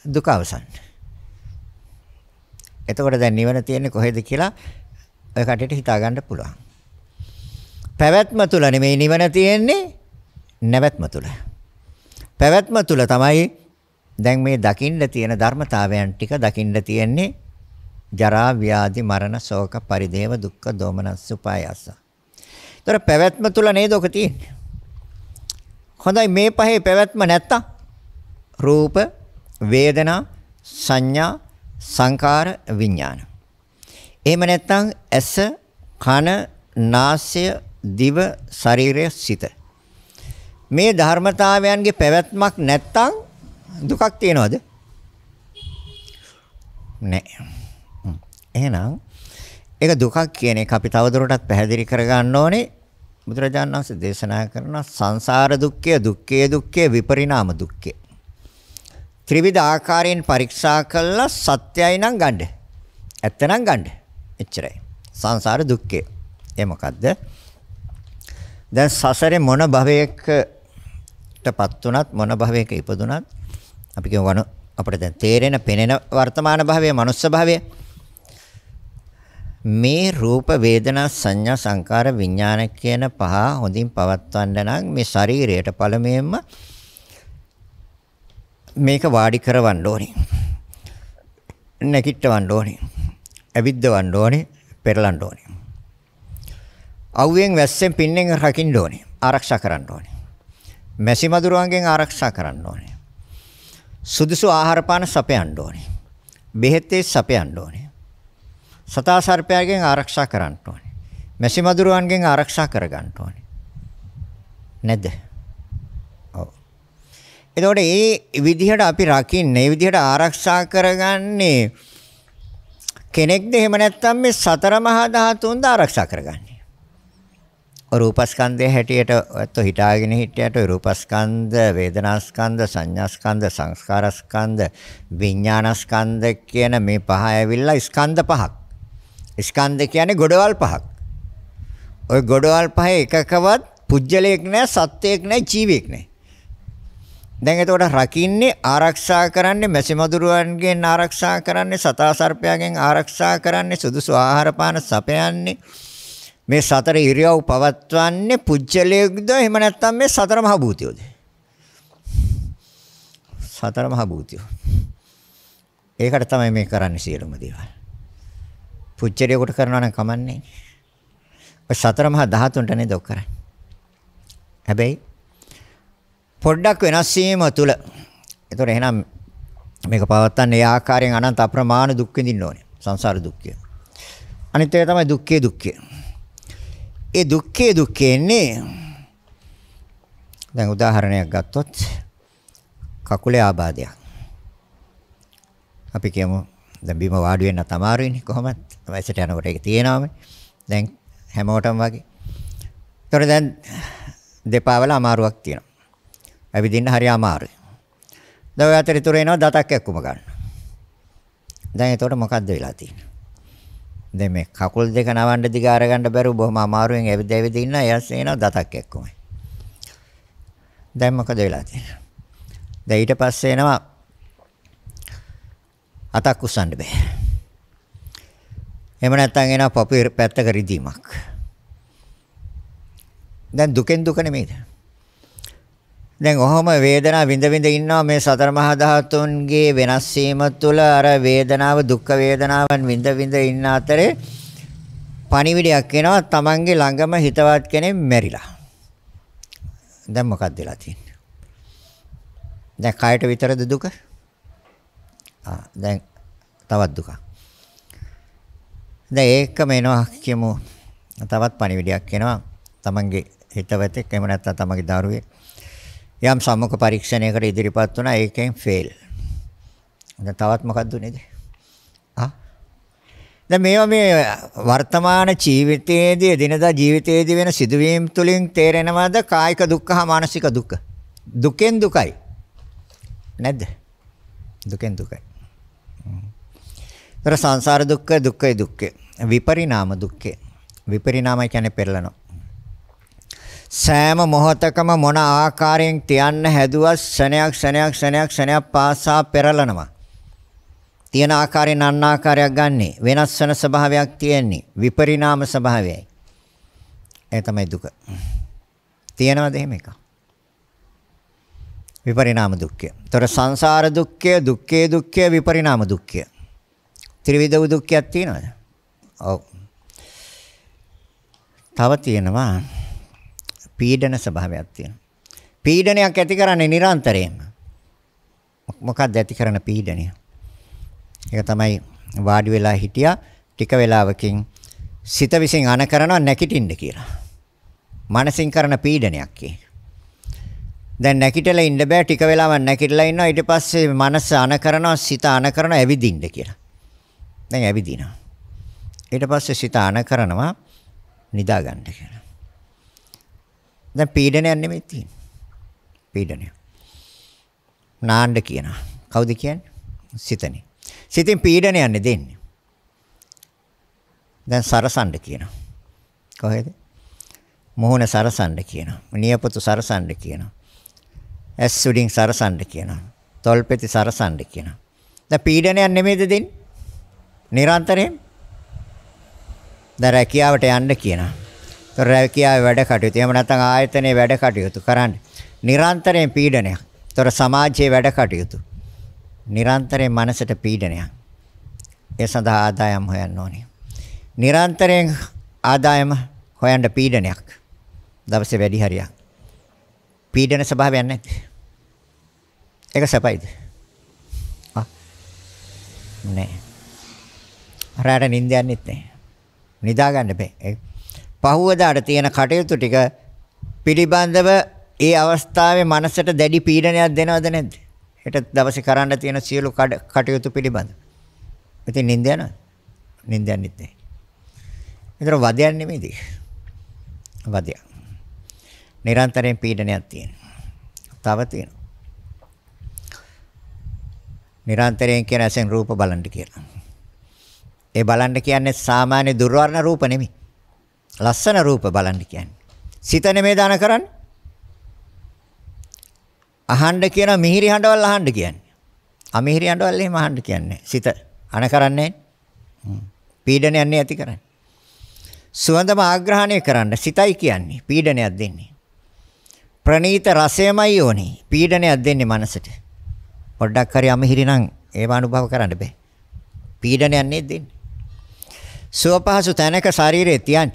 දුක අවසන්. එතකොට දැන් නිවන තියෙන්නේ කොහෙද කියලා ඔය කටට හිතා ගන්න පුළුවන්. පැවැත්ම තුල නෙමෙයි නිවන තියෙන්නේ නැවැත්ම තුල. පැවැත්ම තුල තමයි දැන් මේ දකින්න තියෙන ධර්මතාවයන් ටික දකින්න තියෙන්නේ ජරා ව්‍යාධි මරණ ශෝක පරිදේව දුක්ඛ දෝමනස් උපායාස. ඒතර පැවැත්ම තුල නේද ඔක තියෙන්නේ. හොඳයි මේ පහේ පැවැත්ම නැත්තම් රූප වේදනා සංඥා සංකාර විඥාන. එහෙම නැත්තම් ඇස කන නාසය දිව ශරීරය සිත. මේ ධර්මතාවයන්ගේ පැවැත්මක් නැත්තම් දුකක් තියනවද? නැහැ. එහෙනම් ඒක දුකක් කියන එක අපි තවදුරටත් පැහැදිලි කරගන්න ඕනේ. බුදුරජාණන් වහන්සේ දේශනා කරන සංසාර දුක්ඛය, දුක්ඛේ දුක්ඛේ විපරිණාම දුක්ඛය. ත්‍රිවිධ ආකාරයෙන් පරීක්ෂා කළා සත්‍යයි නම් ගන්න. ඇත්ත නම් ගන්න. එච්චරයි. සංසාර දුක්ඛය. ඒ මොකද්ද? දැන් සසරේ මොන භවයකටපත් උනත් මොන භවයක ඉපදුනත් අපි කියවන අපිට දැන් තේරෙන පෙනෙන වර්තමාන භවයේ මනුස්ස භවය මේ රූප වේදනා සංඥා සංකාර විඥාන කියන පහ හොඳින් පවත්වන්න නම් මේ ශරීරයට පළමුවෙන්ම මේක වාඩි කරවන්න ඕනේ. නැගිටවන්න ඕනේ. ඇවිද්දවන්න ඕනේ. පෙරලන්න ඕනේ. අවුවෙන් වැස්සෙන් පින්නෙන් රකින්න ඕනේ. ආරක්ෂා කරන්න ඕනේ. මැසි මදුරුවන්ගෙන් ආරක්ෂා කරන්න ඕනේ. සුදුසු ආහාර පාන සපයන්න ඕනේ. බෙහෙත් සපයන්න ඕනේ. සතා සර්පයාගෙන් ආරක්ෂා කරන්න ඕනේ. මැසි මදුරුවන්ගෙන් ආරක්ෂා කරගන්න ඕනේ. නැද්ද? ඔව්. එතකොට මේ විදිහට අපි රකින්නේ, මේ විදිහට ආරක්ෂා කරගන්නේ කෙනෙක්ද? එහෙම නැත්නම් මේ සතර මහා ධාතුන්ද ආරක්ෂා කරගන්නේ? රූපස්කන්ධය හැටියට ඔයත් හිතාගෙන හිටියට රූපස්කන්ධ, වේදනාස්කන්ධ, සංඥාස්කන්ධ, සංස්කාරස්කන්ධ, විඥානස්කන්ධ කියන මේ පහ ඇවිල්ලා ස්කන්ධ පහක්. ස්කන්ධ කියන්නේ ගොඩවල් පහක්. ওই ගොඩවල් පහේ එකකවත් පුජ්‍යලයක් නැහැ, සත්‍යයක් නැහැ, ජීවියෙක් නැහැ. දැන් එතකොට රකින්නේ, ආරක්ෂා කරන්නේ, මැසි මදුරුවන්ගෙන් ආරක්ෂා කරන්නේ, සතා සර්පයාගෙන් ආරක්ෂා කරන්නේ, සුදුසු ආහාර පාන සපයන්නේ, මේ සතර ඉරියව් පවත්වන්නේ පුජ්‍යලයක්ද? එහෙම නැත්නම් මේ සතර මහා භූතයෝද? සතර මහා භූතයෝ. ඒකට තමයි මේ කරන්නේ සියලුම දේවල්. පුජ්‍යලයකට කරනවා නම් කමන්නේ. ඔය සතර මහා ධාතුන්ට නේද ඔක් කරන්නේ. හැබැයි පොඩ්ඩක් වෙනස් වීම තුල. ඒතකොට එහෙනම් මේක පවත්වන්නේ ඒ ආකාරයෙන් අනන්ත අප්‍රමාණ දුක් විඳින්න ඕනේ. සංසාර දුක්ඛය. අනිත් එක තමයි දුක්ඛේ දුක්ඛය. ඒ දුක්ඛේ එන්නේ දැන් උදාහරණයක් ගත්තොත් කකුලේ ආබාධයක්. අපි කියමු දැන් බිම වාඩි වෙන්න තමාරුයිනේ කොහොමද? වයසට යනකොට ඒක තියෙනවම. දැන් හැමෝටම වගේ. ඒතකොට දැන් දෙපා වල අමාරුවක් තියෙනවා. ඇවිදින්න හරි අමාරුයි. දැන් ඔය අතරේ එනවා දතක් එක්කම ගන්න. දැන් එතකොට මොකද්ද වෙලා තියෙන්නේ? දැන් මේ කකුල් දෙක නවන්න දිග අරගන්න බැරුව බොහොම අමාරුවෙන් ඇවිද ඉන්න එයාස් එනවා දතක් එක්කම. දැන් මොකද වෙලා තියෙන්නේ? දැන් ඊට පස්සේ එනවා අතක් උස්සන්න බෑ. එහෙම නැත්නම් එනවා පපුවේ පැත්තක රිදීමක්. දැන් දුකෙන් දුක නෙමෙයිද? දැන් ඔහොම වේදනාව විඳ ඉන්නවා මේ සතර මහා ධාතුන්ගේ වෙනස් වීම තුළ අර වේදනාව දුක් වේදනාවන් විඳ ඉන්න අතරේ පණිවිඩයක් එනවා තමන්ගේ ළඟම හිතවත් කෙනෙක් මැරිලා. දැන් මොකක්ද වෙලා තියෙන්නේ? දැන් කයට විතරද දුක? දැන් තවත් දුක. දැන් ඒකම එනවා කියමු. තවත් පණිවිඩයක් එනවා තමන්ගේ හිතවතෙක් එහෙම නැත්නම් තමන්ගේ දරුවෙක් යම් සම්මුඛ පරීක්ෂණයකට ඉදිරිපත් වුණා ඒකෙන් ෆේල්. දැන් තවත් මොකක්ද උනේද? දැන් මේවා මේ වර්තමාන ජීවිතයේදී දිනදා ජීවිතයේදී වෙන සිදුවීම් තුලින් තේරෙනවද කායික දුක්ඛ හා මානසික දුක්ඛ? දුකෙන් දුකයි. නැද්ද? දුකෙන් දුකයි. ඒතර සංසාර දුක්ඛ දුක්ඛයි දුක්ඛ. විපරිණාම දුක්ඛ. විපරිණාමය කියන්නේ පෙරලනවා. සෑම මොහොතකම මොන ආකාරයෙන් තියන්න හැදුවත් ශනයක් පාසා පෙරලනවා. තියෙන ආකාරයෙන් අන් ආකාරයක් ගන්නෙ වෙනස් වෙන ස්වභාවයක් තියෙන්නේ විපරිණාම ස්වභාවයයි. ඒ තමයි දුක. තියෙනවද එහෙම එකක්? විපරිණාම දුක්ඛය. ඒතර සංසාර දුක්ඛය, දුක්ඛේ දුක්ඛය, විපරිණාම දුක්ඛය. ත්‍රිවිධ දුක්ඛයක් තියෙනවද? ඔව්. තව තියෙනවා පීඩන ස්වභාවයක් තියෙනවා. පීඩනයක් ඇති කරන්නේ නිරන්තරයෙන්ම. මොකක්ද ඇති කරන පීඩනය? ඒක තමයි වාඩි වෙලා හිටියා ටික වෙලාවකින් සිත විසින් අන කරනවා නැගිටින්න කියලා. මනසින් කරන පීඩනයක් ඒ. දැන් නැගිටලා ඉන්න බෑ ටික වෙලාවක් නැගිටලා ඉන්නවා ඊට පස්සේ මනස අන කරනවා සිත අන කරනවා ඇවිදින්න කියලා. දැන් ඇවිදිනවා. ඊට පස්සේ සිත අන කරනවා නිදා ගන්න කියලා. දැන් පීඩනයක් නෙමෙයි තියෙන්නේ. පීඩනය. නාන්න කියනවා. කවුද කියන්නේ? සිතනේ. සිතින් පීඩනයක් දෙන්නේ. දැන් සරසන්න කියනවා. කොහෙද? මොහොන සරසන්න කියනවා. නියපොතු සරසන්න කියනවා. ඇස් උඩින් සරසන්න කියනවා. තොල්පෙති සරසන්න කියනවා. දැන් පීඩනයක් නෙමෙයිද දෙන්නේ? නිරන්තරයෙන්. දැන් රැකියාවට යන්න කියනවා. ඒතර රැකියාවේ වැඩ කටයුතු. එහෙම නැත්නම් ආයතනයේ වැඩ කටයුතු කරන්න. නිරන්තරයෙන් පීඩනයක්. ඒතර සමාජයේ වැඩ කටයුතු. නිරන්තරයෙන් මනසට පීඩනයක්. ඒ සඳහා ආදායම් හොයන්න ඕනේ. නිරන්තරයෙන් ආදායම හොයන්න පීඩනයක්. දවසේ වැඩි හරියක්. පීඩන ස්වභාවයක් නැද්ද? ඒක සපයිද? නෑ. රාට නිින්ද යන්නෙත් නෑ. නිදා ගන්න බෑ. පහුවදාට තියෙන කටයුතු ටික පිළිබඳව ඒ අවස්ථාවේ මනසට දැඩි පීඩනයක් දෙනවද නැද්ද? හෙට දවසේ කරන්න තියෙන සියලු කටයුතු පිළිබඳ. ඉතින් නිින්ද යනවා. නිින්ද යන්නෙත් නෑ. ඒතර වදයක් නෙමෙයිද? වදයක්. නිරන්තරයෙන් පීඩනයක් තියෙනවා. තව තියෙනවා. නිරන්තරයෙන් කියන ඇසෙන් රූප බලන්න කියලා. ඒ බලන්න කියන්නේ සාමාන්‍ය දුර්වර්ණ රූප නෙමෙයි. ලස්සන රූප බලන්න කියන්නේ. සිත නෙමෙයි දාන කරන්නේ. අහන්න කියන මිහිරි හඬවල් අහන්න කියන්නේ. අමිහිරි හඬවල් එහෙම අහන්න කියන්නේ. සිත අන කරන්නේ පීඩනයක් නේ ඇති කරන්නේ. සුවඳම ආග්‍රහණය කරන්න සිතයි කියන්නේ පීඩනයක් දෙන්නේ. ප්‍රණීත රසයමයි ඕනේ. පීඩනයක් දෙන්නේ මනසට. පොඩ්ඩක් හරි අමිහිරි නම් ඒව අනුභව කරන්න බෑ. පීඩනයක් නේ දෙන්නේ. සුවපහසු තැනක ශරීරයේ තියන්න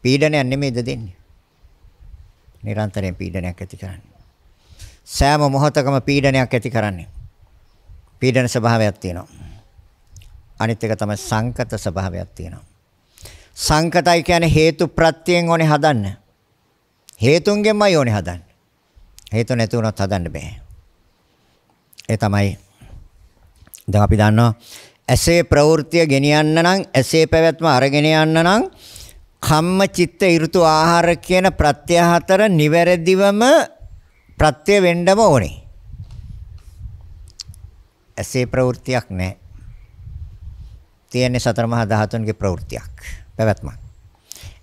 පීඩනයක් නෙමෙයිද දෙන්නේ. නිරන්තරයෙන් පීඩනයක් ඇති කරන්නේ. සෑම මොහොතකම පීඩනයක් ඇති කරන්නේ. පීඩන ස්වභාවයක් තියෙනවා. අනිත් එක තමයි සංකත ස්වභාවයක් තියෙනවා. සංකතයි කියන්නේ හේතු ප්‍රත්‍යයෙන් ඕනේ හදන්න. හේතුන්ගෙන්මයි ඕනේ හදන්න. හේතු නැති වුණොත් හදන්න බෑ. ඒ තමයි දැන් අපි දන්නවා ඇසේ ප්‍රවෘත්තිය ගෙනියන්න නම් ඇසේ පැවැත්ම අරගෙන යන්න නම් කම්ම චිත්ත ඍතු ආහාර කියන ප්‍රත්‍ය හතර නිවැරදිවම ප්‍රත්‍ය වෙන්නම ඕනේ. ඇසේ ප්‍රවෘත්තියක් නැහැ. තියෙන්නේ සතර මහා ධාතුන්ගේ ප්‍රවෘත්තියක්. පැවැත්මක්.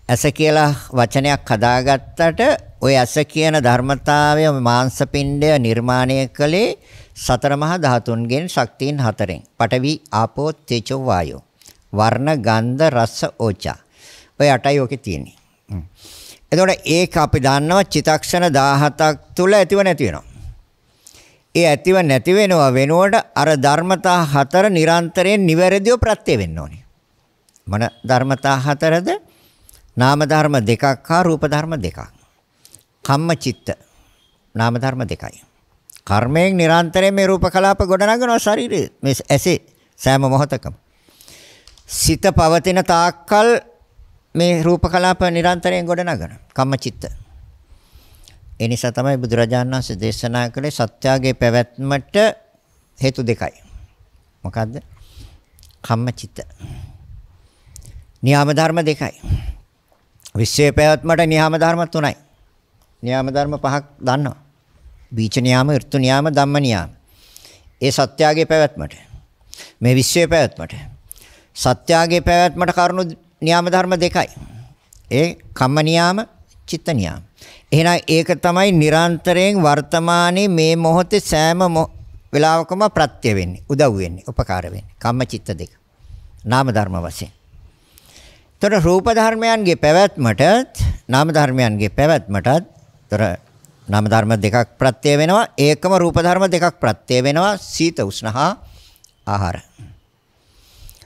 ඇස කියලා වචනයක් හදාගත්තට ওই ඇස කියන ධර්මතාවය මාංශ පිණ්ඩය නිර්මාණය කළේ සතර මහා ධාතුන්ගෙන් ශක්තියින් හතරෙන්. පඨවි, ආපෝ, තේජෝ, වායෝ. වර්ණ, ගන්ධ, රස, ඕජා. ඔය 8යි ඔකේ තියෙන්නේ. එතකොට ඒක අපි දන්නවා චිතක්ෂණ 17ක් තුල ඇතිව නැති වෙනවා. ඒ ඇතිව නැති වෙනවා වෙනුවට අර ධර්මතා හතර නිරන්තරයෙන් නිවැරදිව ප්‍රත්‍ය වෙන්න ඕනේ. මොන ධර්මතා හතරද? නාම ධර්ම දෙකක් හා රූප ධර්ම දෙකක්. කම්ම චිත්ත නාම ධර්ම දෙකයි. කර්මයෙන් නිරන්තරයෙන් මේ රූප කලාප ගොඩනගනවා ශරීරයේ. මේ ඇසේ සෑම මොහොතකම. සිත පවතින තාක්කල් මේ රූප කලාප නිරන්තරයෙන් ගොඩනගන කම්ම චිත්ත. ඒ නිසා තමයි බුදුරජාණන් වහන්සේ දේශනා කළේ සත්‍යයේ පැවැත්මට හේතු දෙකයි. මොකද්ද? කම්ම චිත්ත. නියාම ධර්ම දෙකයි. විශ්වයේ පැවැත්මට නියාම ධර්ම තුනයි. නියාම ධර්ම පහක් දන්නවා. බීජ නියාම, ඍතු නියාම, ධම්ම නියාම. ඒ සත්‍යයේ පැවැත්මට. මේ විශ්වයේ පැවැත්මට. සත්‍යයේ පැවැත්මට කරුණු නියාම ධර්ම දෙකයි. ඒ කම්ම නියාම, චිත්ත නියාම. එහෙනම් ඒක තමයි නිරන්තරයෙන් වර්තමානයේ මේ මොහොතේ සෑම වෙලාවකම ප්‍රත්‍ය වෙන්නේ, උදව් වෙන්නේ, උපකාර වෙන්නේ. කම්ම චිත්ත දෙක. නාම ධර්ම වශයෙන්. තොර රූප ධර්මයන්ගේ පැවැත්මටත් නාම ධර්මයන්ගේ පැවැත්මටත් තොර නාම ධර්ම දෙකක් ප්‍රත්‍ය වෙනවා. ඒකම රූප ධර්ම දෙකක් ප්‍රත්‍ය වෙනවා. සීත උෂ්ණ හා ආහාර.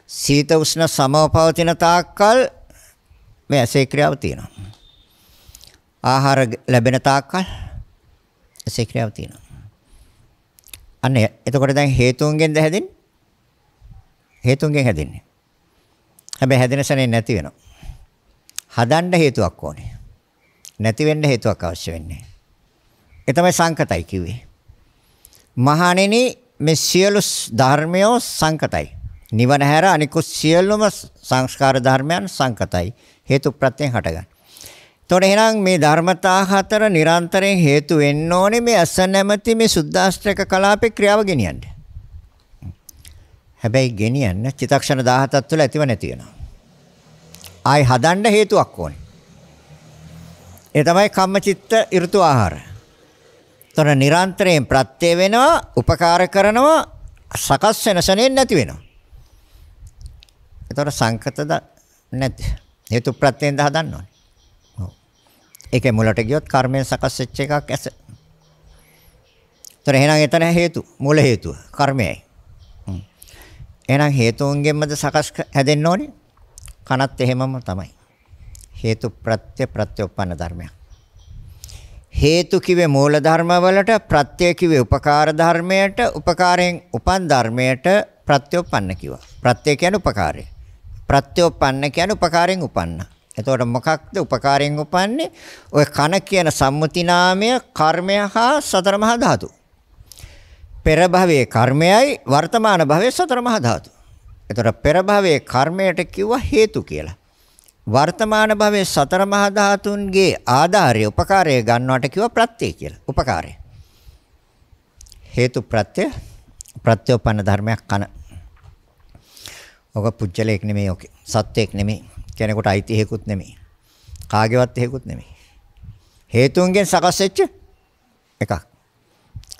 සීත උෂ්ණ සමව පවතින තාක්කල් මේ ඇසේ ක්‍රියාව තියෙනවා. ආහාර ලැබෙන තාක්කල් ඇසේ ක්‍රියාව තියෙනවා. අන්න එතකොට දැන් හේතුන්ගෙන්ද හැදෙන්නේ? හේතුන්ගෙන් හැදෙන්නේ. හැබැයි හැදෙන සැනේ නැති වෙනවා. හදන්න හේතුවක් ඕනේ. නැති වෙන්න හේතුවක් අවශ්‍ය වෙන්නේ. ඒ තමයි සංකතයි කිව්වේ. මහණෙනි මේ සියලු ධර්මයෝ සංකතයි. නිවන හැර අනිකුත් සියලුම සංස්කාර ධර්මයන් සංකතයි. හේතු ප්‍රත්‍යයෙන් හටගන්න. එතකොට එහෙනම් මේ ධර්මතා හතර නිරන්තරයෙන් හේතු වෙන්න ඕනේ මේ අස නැමැති මේ සුද්දාෂ්ටක කලාපේ ක්‍රියාව ගෙනියන්න. හැබැයි ගෙනියන්න චිත්තක්ෂණ 17ක් තුළ ඇතිව නැති වෙනවා. ආයි හදන්න හේතුවක් ඕනේ. ඒ තමයි කම්මචිත්ත ඍතු ආහාර. ତොර නිරන්තරයෙන් ප්‍රත්‍ය වෙනවා, උපකාර කරනවා, සකස් වෙන සෙනෙන් නැති වෙනවා. ඒතර සංකතද නැද්ද? හේතු ප්‍රත්‍යෙන් හදන්න ඕනේ. ඔව්. ඒකේ මුලට ගියොත් කර්මයෙන් සකස් වෙච්ච එකක් ඇස. ඒතර එහෙනම් එතන හේතු, මූල හේතුව කර්මයයි. එහෙනම් හේතුන්ගෙන්මද සකස් හැදෙන්න ඕනේ? කනත් එහෙමම තමයි. හේතු ප්‍රත්‍යඋප්පන්න ධර්මයක්. හේතු කිව්වේ මූල ධර්ම වලට, ප්‍රත්‍ය කිව්වේ උපකාර ධර්මයට, උපකාරයෙන් උපන් ධර්මයට ප්‍රත්‍යඋප්පන්න කිව්වා. ප්‍රත්‍ය කියන්නේ උපකාරය. ප්‍රත්‍යඋප්පන්න කියන්නේ උපකාරයෙන් උපන්න. එතකොට මොකක්ද උපකාරයෙන් උපන්නේ? ඔය කන කියන සම්මුති නාමය කර්මය හා සතර මහා ධාතු. පෙර භවයේ කර්මයයි වර්තමාන භවයේ සතර මහා ධාතු. එතකොට පෙර භවයේ කර්මයට කිව්වා හේතු කියලා. වර්තමාන භවයේ සතර මහා ධාතුන්ගේ ආධාරය උපකාරය ගන්නවට කිව්වා ප්‍රත්‍ය කියලා. උපකාරය. හේතු ප්‍රත්‍ය ප්‍රත්‍යෝපන්න ධර්මයක් කන. ඔක පුජ්‍යලයක් නෙමෙයි ඔක. සත්‍යයක් නෙමෙයි. කෙනෙකුට අයිති හේකුත් නෙමෙයි. කාගේවත් හේකුත් නෙමෙයි. හේතුන්ගෙන් සකස් වෙච්ච එකක්.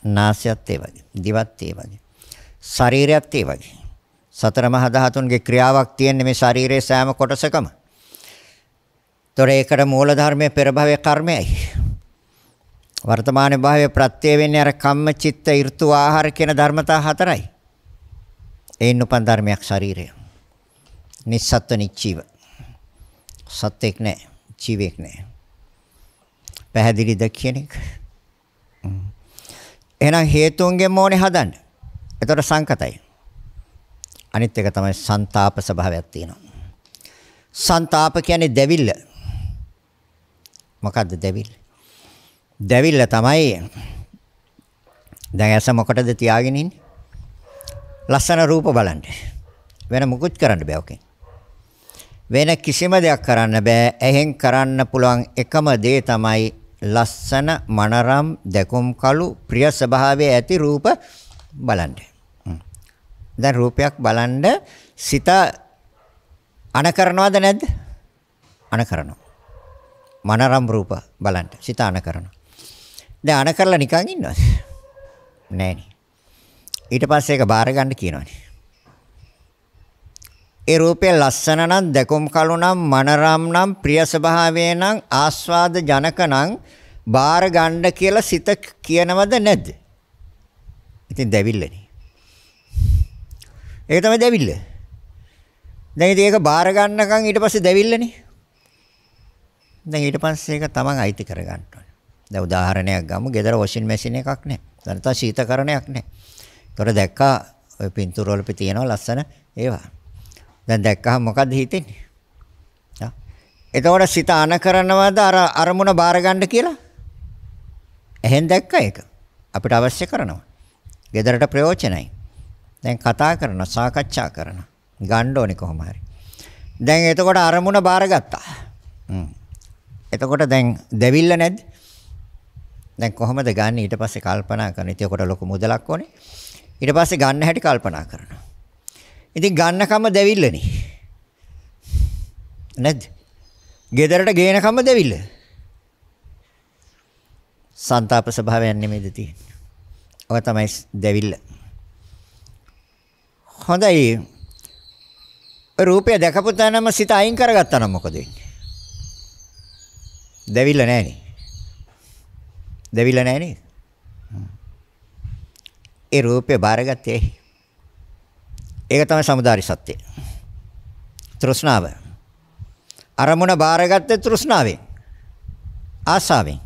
නාසයත් ඒ වගේ. දිවත් ඒ වගේ. ශරීරයත් ඒ වගේ. සතර මහා ධාතුන්ගේ ක්‍රියාවක් තියෙන මේ ශරීරයේ සෑම කොටසකම. ତොර ඒකට මූල ධර්මයේ පෙර භවයේ කර්මයයි. වර්තමාන භවයේ ප්‍රත්‍ය වෙන්නේ අර කම්ම චිත්ත ඍතු ආහාර කියන ධර්මතා හතරයි. ඒන් උපන් ධර්මයක් ශරීරය. නිස්සත්ත්ව නිච්චීව. සත්‍යෙක් නැහැ, ජීවෙක් නැහැ. පැහැදිලිද කියන එක? එහෙනම් හේතුන්ගෙන් මොනේ හදන්න. ඒතර සංකතයි. අනිත් එක තමයි ਸੰతాප ස්වභාවයක් තියෙනවා. ਸੰతాප කියන්නේ දැවිල්ල. මොකද්ද දැවිල්ල? දැවිල්ල තමයි දැන් ඇස මොකටද තියාගෙන ඉන්නේ? ලස්සන රූප බලන්න. වෙන මුකුත් කරන්න බෑ ඔකෙන්. වෙන කිසිම දෙයක් කරන්න බෑ. එහෙන් කරන්න පුළුවන් එකම දේ තමයි ලස්සන මනරම් දැකුම් කළු ප්‍රිය ස්වභාවයේ ඇති රූප බලන්න. දැන් රූපයක් බලන්න සිත අන කරනවද නැද්ද? අන කරනවා. මනරම් රූප බලන්න සිත අන කරනවා. දැන් අන කරලා නිකන් ඉන්නවද? නෑනේ. ඊට පස්සේ ඒක බාර ගන්න කියනවනේ. ඒ රූපය ලස්සන නම් දැකුම් කළු නම් මනරම් නම් ප්‍රිය ස්වභාවය නම් ආස්වාද ජනක නම් බාර ගන්න කියලා සිත කියනවද නැද්ද? ඉතින් දැවිල්ලනේ. ඒක තමයි දැවිල්ල. දැන් ඉතින් ඒක බාර ගන්නකම් ඊට පස්සේ දැවිල්ලනේ. දැන් ඊට පස්සේ ඒක තමන් අයිති කර ගන්න ඕනේ. දැන් උදාහරණයක් ගමු. ගෙදර වොෂින් මැෂින් එකක් නැහැ. නැත්නම් ශීතකරණයක් නැහැ. ඒතොර දැක්කා ඔය පින්තූර වල තියෙනවා ලස්සන ඒවා. දැන් දැක්කහම මොකද්ද හිතෙන්නේ? එතකොට සිත අන කරනවද අර අරමුණ බාර ගන්න කියලා? එහෙන් දැක්ක එක. අපිට අවශ්‍ය කරනවා. ගෙදරට ප්‍රයෝජනයි. දැන් කතා කරනවා, සාකච්ඡා කරනවා. ගන්න ඕනේ කොහොම හරි. දැන් එතකොට අරමුණ බාරගත්තා. එතකොට දැන් දෙවිල්ල නැද්ද? දැන් කොහොමද ගන්න ඊට පස්සේ කල්පනා කරන. ඉතින් ඔකට ලොකු මුදලක් ඕනේ. ඊට පස්සේ ගන්න හැටි කල්පනා කරනවා. ඉතින් ගන්නකම දෙවිල්ලනේ. නැද්ද? ගෙදරට ගේනකම දෙවිල්ල. සංతాප ස්වභාවයක් නෙමෙයිද තියෙන්නේ. ඔය තමයි දෙවිල්ල. හොඳයි. රූපය දැකපු තැනම සිත අයින් කරගත්තා නම් මොකද වෙන්නේ? දෙවිල්ල නැහැනේ. දෙවිල්ල නැහැනේ. ඒ රූපය බාරගත්තේ. ඒක තමයි සමුදාය සත්‍යය. තෘෂ්ණාව. අරමුණ බාරගත්තේ තෘෂ්ණාවෙන්. ආසාවෙන්.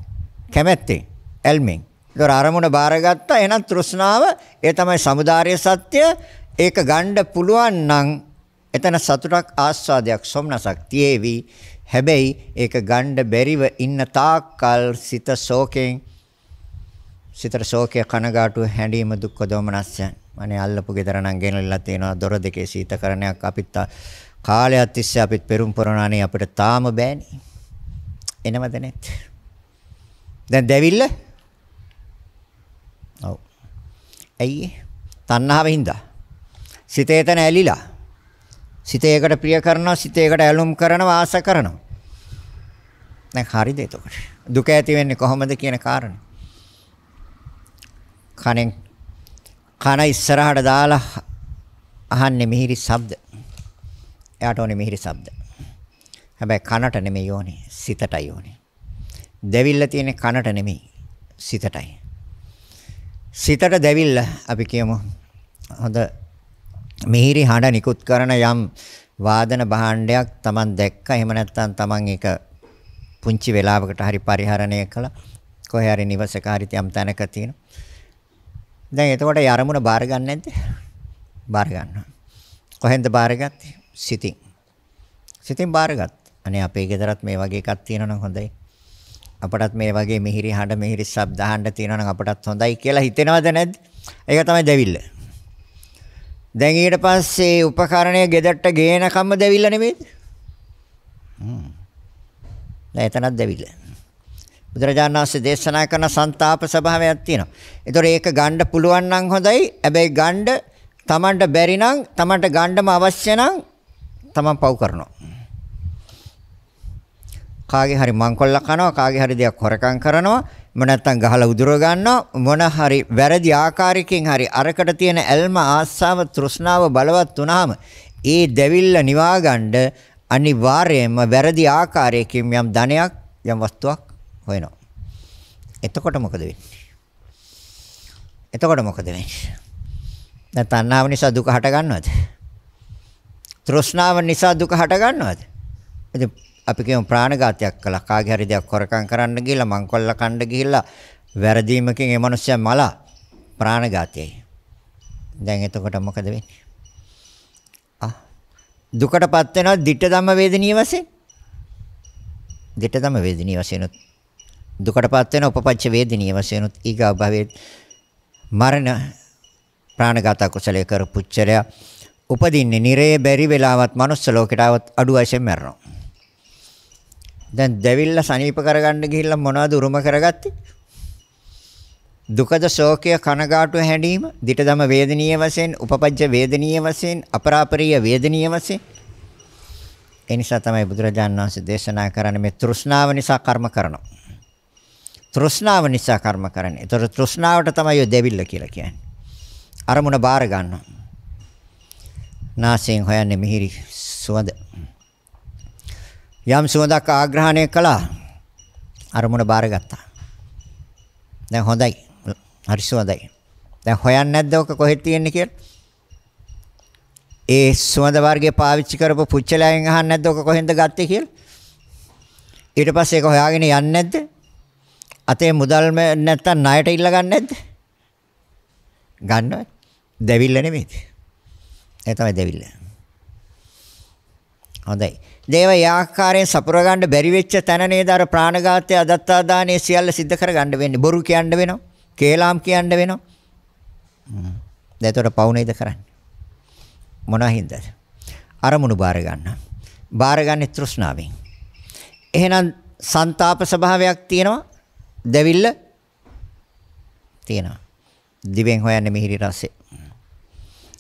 කැමැත්තෙන්. ඇල්මෙන්. ඒතර අරමුණ බාරගත්තා එහෙනම් තෘෂ්ණාව ඒ තමයි සමුදාය සත්‍ය. ඒක ගන්න පුළුවන් නම් එතන සතුටක් ආස්වාදයක් සොම්නසක් තියේවි. හැබැයි ඒක ගන්න බැරිව ඉන්න තාක්කල් සිත ශෝකයෙන් සිතට ශෝකය කනගාටුව හැඬීම දුක්ඛ දෝමනස්ය. අනේ අල්ලපු ගෙදර නම් ගෙනල්ලා තියෙනවා දොර දෙකේ සීතකරණයක් අපිත් කාලයක් තිස්සේ අපිත් පෙරම් පුරණානේ අපිට තාම බෑනේ. එනවද නැත්? දැන් දෙවිල්ල? ඔව්. ඇයි? තණ්හාවෙන්ද? සිතේ තන ඇලිලා. සිතේකට ප්‍රිය කරනවා, සිතේකට ඇලුම් කරනවා, ආස කරනවා. දැන් හරිද එතකොට? දුක ඇති වෙන්නේ කොහොමද කියන කාරණේ. කන ඉස්සරහට දාලා අහන්නේ මිහිරි ශබ්ද. එයාට ඕනේ මිහිරි ශබ්ද. හැබැයි කනට නෙමෙයි ඕනේ, සිතටයි ඕනේ. දෙවිල්ල තියෙන්නේ කනට නෙමෙයි, සිතටයි. සිතට දෙවිල්ල අපි කියමු හොඳ මිහිරි හඬ නිකුත් කරන යම් වාදන භාණ්ඩයක් Taman දැක්කා. එහෙම නැත්නම් Taman ඒක පුංචි වෙලාවකට හරි පරිහරණය කළා. කොහේ හරි නිවසක හරි යම් තැනක තියෙනවා. දැන් එතකොට ඒ අරමුණ බාර ගන්න නැද්ද? බාර ගන්නවා. කොහෙන්ද බාරගත්තේ? සිතින්. සිතින් බාරගත්. අනේ අපේ ගෙදරත් මේ වගේ එකක් තියෙනවා නම් හොඳයි. අපටත් මේ වගේ මිහිරි හඬ මිහිරි ශබ්ද අහන්න තියෙනවා නම් අපටත් හොඳයි කියලා හිතෙනවද නැද්ද? ඒක තමයි දෙවිල්ල. දැන් ඊට පස්සේ උපකරණය ගෙදරට ගේනකම්ම දෙවිල්ල නෙමෙයිද? දැන් එතනත් දෙවිල්ල. බුදුරජාණන් වහන්සේ දේශනා කරන සංతాප ස්වභාවයක් තියෙනවා. ඒතොර ඒක ගන්න පුළුවන් නම් හොඳයි. හැබැයි ගන්න Tamanට බැරි නම් Tamanට ගන්නම අවශ්‍ය නම් Taman පව් කරනවා. කාගේ හරි මංකොල්ල කනවා, කාගේ හරි දෙයක් හොරකම් කරනවා, මොන නැත්තම් ගහලා උදුර ගන්නවා, මොන හරි වැරදි ආකාරයකින් හරි අරකට තියෙන ඇල්ම ආස්සාව තෘෂ්ණාව බලවත් වුණාම ඒ දෙවිල්ල නිවා ගන්න අනිවාර්යයෙන්ම වැරදි ආකාරයකින් යම් ධනයක් යම් වස්තුවක් හොයනවා. එතකොට මොකද වෙන්නේ? එතකොට මොකද වෙන්නේ? දැන් තණ්හාව නිසා දුක හට ගන්නවද? තෘෂ්ණාව නිසා දුක හට ගන්නවද? ඉතින් අපි කියමු ප්‍රාණඝාතයක් කළා. කාගේ හරි දෙයක් හොරකම් කරන්න ගිහලා මංකොල්ල කන්න ගිහලා වැරදීමකින් ඒ මනුස්සයා මලා ප්‍රාණඝාතයයි. දැන් එතකොට මොකද වෙන්නේ? දුකටපත් වෙනවා ditta ධම්ම වේදනීය වශයෙන්. ditta ධම්ම වේදනීය වශයෙන් දුකටපත් වෙන උපපච්ච වේදනීය වශයෙන් ඊගා භවයේ මරණ ප්‍රාණඝාත කුසලයේ කර පුච්චරය උපදින්නේ නිරේ බැරි වෙලාවත් මනුස්ස ලෝකයට આવත් අඩු වශයෙන් මැරෙනවා. දැන් දෙවිල්ල සනීප කරගන්න ගිහිල්ලා මොනවද උරුම කරගත්තේ? දුකද ශෝකය කනගාටුව හැඬීම ditta ධම්ම වේදනීය වශයෙන් උපපච්ච වේදනීය වශයෙන් අපරාපරිය වේදනීය වශයෙන්. ඒ නිසා තමයි බුදුරජාණන් වහන්සේ දේශනා කරන්නේ මේ තෘෂ්ණාව නිසා කර්ම කරනවා. තෘෂ්ණාව නිසා කර්ම කරන්නේ. ඒතර තෘෂ්ණාවට තමයි ඔය දෙවිල්ල කියලා කියන්නේ. අරමුණ බාර ගන්නවා. නාසයෙන් හොයන්නේ මිහිරි සුවඳ. යම් සුවඳක් ආග්‍රහණය කළා. අරමුණ බාරගත්තා. දැන් හොඳයි. හරි සුවඳයි. දැන් හොයන්නේ නැද්ද ඔක කොහෙද තියෙන්නේ කියලා? ඒ සුවඳ වර්ගයේ පාවිච්චි කරපු පුච්චලයෙන් අහන්නේ නැද්ද ඔක කොහෙන්ද ගත්තේ කියලා? ඊට පස්සේ ඒක හොයාගෙන යන්නේ නැද්ද? අතේ මුදල් නැත්තම් ණයට ඉල්ල ගන්න නැද්ද? ගන්නවා. දෙවිල්ල නෙමෙයිද? ඒ තමයි දෙවිල්ල. හොඳයි. දේව යාකාරයෙන් සපුර ගන්න බැරි වෙච්ච තැන නේද අර ප්‍රාණඝාතය අදත්තා දානේ සියල්ල සිද්ධ කර ගන්න වෙන්නේ. බොරු කියන්න වෙනවා. කේලාම් කියන්න වෙනවා. දැන් පවු නේද කරන්නේ? මොනවා හින්දාද? අරමුණු බාර ගන්න. බාරගන්නේ තෘෂ්ණාවෙන්. එහෙනම් ਸੰతాප ස්වභාවයක් තියෙනවා. දෙවිල්ල තියෙනවා. දිවෙන් හොයන්නේ මිහිරි රසය.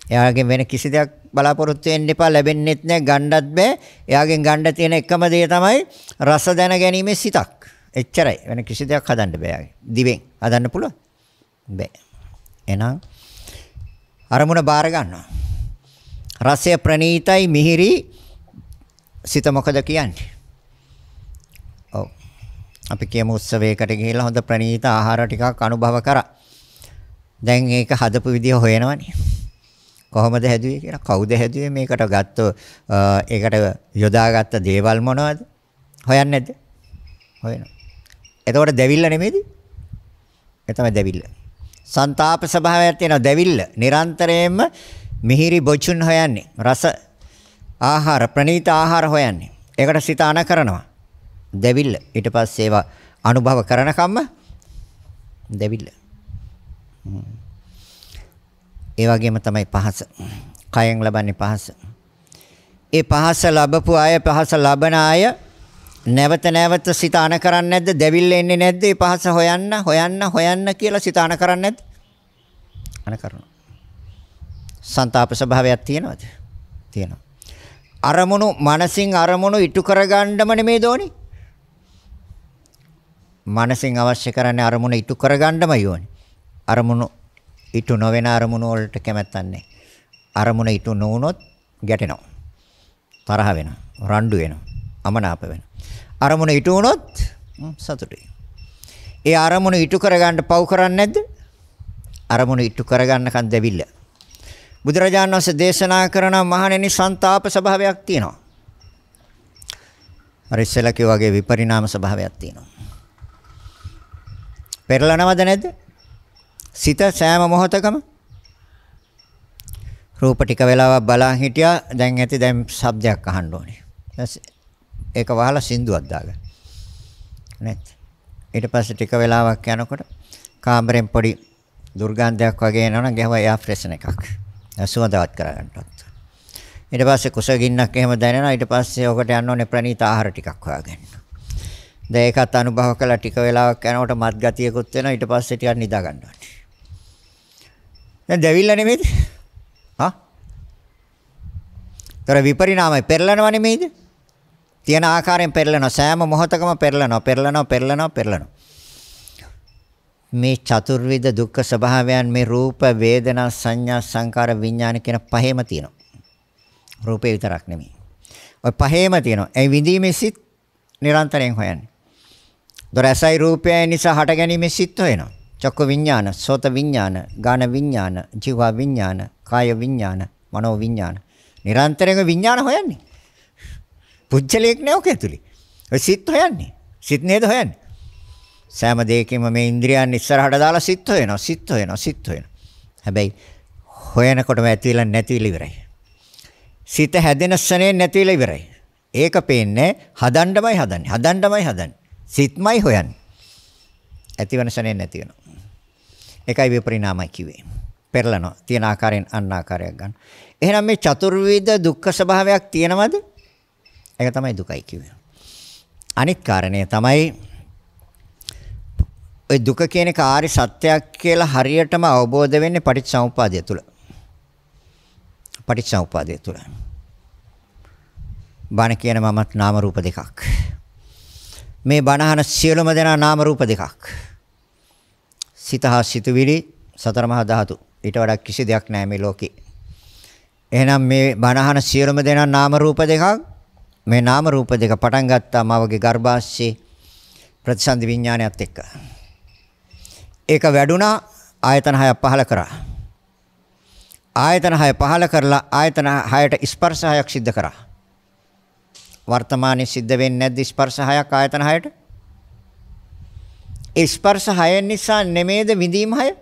එයාගෙන් වෙන කිසි දෙයක් බලාපොරොත්තු වෙන්න එපා. ලැබෙන්නෙත් නැහැ, ගන්නත් බෑ. එයාගෙන් ගන්න තියෙන එකම දේ තමයි රස දැන ගැනීමේ සිතක්. එච්චරයි. වෙන කිසි දෙයක් හදන්න බෑ. දිවෙන් හදන්න පුළුවන්? බෑ. එහෙනම් අරමුණ බාර ගන්නවා. රසය ප්‍රණීතයි මිහිරි සිත මොකද කියන්නේ? ඔව්. අපි කියමු උත්සවයකට ගිහිල්ලා හොඳ ප්‍රණීත ආහාර ටිකක් අනුභව කරා. දැන් ඒක හදපු විදිය හොයනවනේ. කොහොමද හැදුවේ කියලා? කවුද හැදුවේ? මේකට ගත්තෝ ඒකට යොදාගත්ත දේවල් මොනවද? හොයන්නේ නැද්ද? හොයනවා. එතකොට දෙවිල්ල නෙමෙයිද? ඒ තමයි දෙවිල්ල. ਸੰతాප ස්වභාවයක් තියෙනවා දෙවිල්ල. නිරන්තරයෙන්ම මිහිරි බොචුන් හොයන්නේ. රස ආහාර ප්‍රණීත ආහාර හොයන්නේ. ඒකට සිත අන කරනවා. දෙවිල්ල. ඊට පස්සේ ඒවා අනුභව කරනකම්ම දෙවිල්ල. ඒ වගේම තමයි පහස. කයෙන් ලබන්නේ පහස. ඒ පහස ලැබපු අය පහස ලබන අය නැවත නැවත සිත අන කරන්නේ නැද්ද? දෙවිල්ල එන්නේ නැද්ද? ඒ පහස හොයන්න කියලා සිත අන කරන්නේ නැද්ද? අන කරනවා. ਸੰతాප ස්වභාවයක් තියෙනවද? තියෙනවා. අරමුණු මනසින් අරමුණු ඉටු කරගන්නම නෙමෙයි දෝනි. මනසින් අවශ්‍ය කරන්නේ අරමුණ ඉටු කරගන්නමයි ඕනේ. අරමුණු ඉටු නොවන අරමුණු වලට කැමැත්තක් නැහැ. අරමුණ ඉටු නොවුනොත් ගැටෙනවා. තරහ වෙනවා. රණ්ඩු වෙනවා. අමනාප වෙනවා. අරමුණ ඉටු වුණොත් සතුටුයි. ඒ අරමුණ ඉටු කරගන්න පව් කරන්නේ නැද්ද? අරමුණ ඉටු කරගන්නකන් දෙවිල්ල. බුදුරජාණන් වහන්සේ දේශනා කරන මහණෙනි ਸੰతాප ස්වභාවයක් තියෙනවා. අර ඉස්සෙල්ලා කිව්වා වගේ විපරිණාම ස්වභාවයක් තියෙනවා. පෙරලනවද නැද්ද? සිත සෑම මොහොතකම රූප ටික වෙලාවක් බලන් හිටියා. දැන් ඇති දැන් ශබ්දයක් අහන්න ඕනේ. ඒක වහලා සින්දුවක් දාගන්න. නැත්. ඊට පස්සේ ටික වෙලාවක් යනකොට කාමරෙන් පොඩි දුර්ගන්ධයක් වගේ එනවනම් ගහුවා එයා ෆ්‍රෙෂන් එකක්. සුවඳවත් කරගන්නවත්. ඊට පස්සේ කුසගින්නක් එහෙම දැනෙනවා. ඊට පස්සේ ඔකට යන්න ඕනේ ප්‍රණීත ආහාර ටිකක් හොයාගන්න. දැන් ඒකත් අනුභව කළා ටික වෙලාවක් යනකොට මත් ගතියකුත් වෙනවා. ඊට පස්සේ ටිකක් නිදා ගන්න ඕනේ. දැන් දෙවිල්ල නෙමෙයිද? හා? තර විපරිණාමයි පෙරලනව නෙමෙයිද? තියෙන ආකාරයෙන් පෙරලනවා. සෑම මොහොතකම පෙරලනවා. මේ චතුර්විධ දුක්ඛ ස්වභාවයන් මේ රූප, වේදනා, සංඥා, සංකාර, විඥාන කියන පහේම තියෙනවා. රූපේ විතරක් නෙමෙයි. ඔය පහේම තියෙනවා. ඒ විඳීමේ සිත් නිරන්තරයෙන් හොයන්නේ. දොරසයි රූපය නිසා හට ගැනීමේ සිත් හොයනවා. චක්ක විඥාන, සෝත විඥාන, ගාන විඥාන, ජීව විඥාන, කාය විඥාන, මනෝ විඥාන. නිරන්තරයෙන් විඥාන හොයන්නේ. පුජ්‍යලයක් නෑ ඔක ඇතුලේ. ඔය සිත් හොයන්නේ. සිත් නේද හොයන්නේ? සෑම දෙයකින්ම මේ ඉන්ද්‍රියන් ඉස්සරහට දාලා සිත් හොයනවා. හැබැයි හොයනකොටම ඇතිවිලා නැතිවිලා ඉවරයි. සිත හැදෙන ස්නේ නැතිවිලා ඉවරයි. ඒක පේන්නේ හදන්නමයි හදන්නේ. සිත්මයි හොයන්නේ. ඇතිවන ස්නේ නැති වෙනවා. ඒකයි විපරිණාමයි කිව්වේ. පෙරලනවා. තියෙන ආකාරයෙන් අන්න ආකාරයක් ගන්න. එහෙනම් මේ චතුර්විධ දුක්ඛ ස්වභාවයක් තියෙනවද? ඒක තමයි දුකයි කිව්වේ. අනිත් කාරණය තමයි ඔය දුක කියන එක ආර්ය සත්‍යයක් කියලා හරියටම අවබෝධ වෙන්නේ පටිච්චසමුප්පාදය තුළ. බණ කියන මමත් නාම රූප දෙකක්. මේ බණ අහන සියලුම දෙනා නාම රූප දෙකක්. සිත හා සිතුවිලි සතර මහා ධාතු. ඊට වඩා කිසි දෙයක් නැහැ මේ ලෝකේ. එහෙනම් මේ බණ අහන සියලුම දෙනා නාම රූප දෙකක්. මේ නාම රූප දෙක පටන් ගත්තා මවගේ ගර්භාෂයේ ප්‍රතිසන්දි විඥානයත් එක්ක. ඒක වැඩුණා ආයතන 6ක් පහල කරා. ආයතන 6 පහල කරලා ආයතන 6ට ස්පර්ශ 6ක් සිද්ධ කරා. වර්තමානයේ සිද්ධ වෙන්නේ නැද්ද ස්පර්ශ 6ක් ආයතන 6ට? ඒ ස්පර්ශ 6 නිසා නෙමේද විඳීම 6?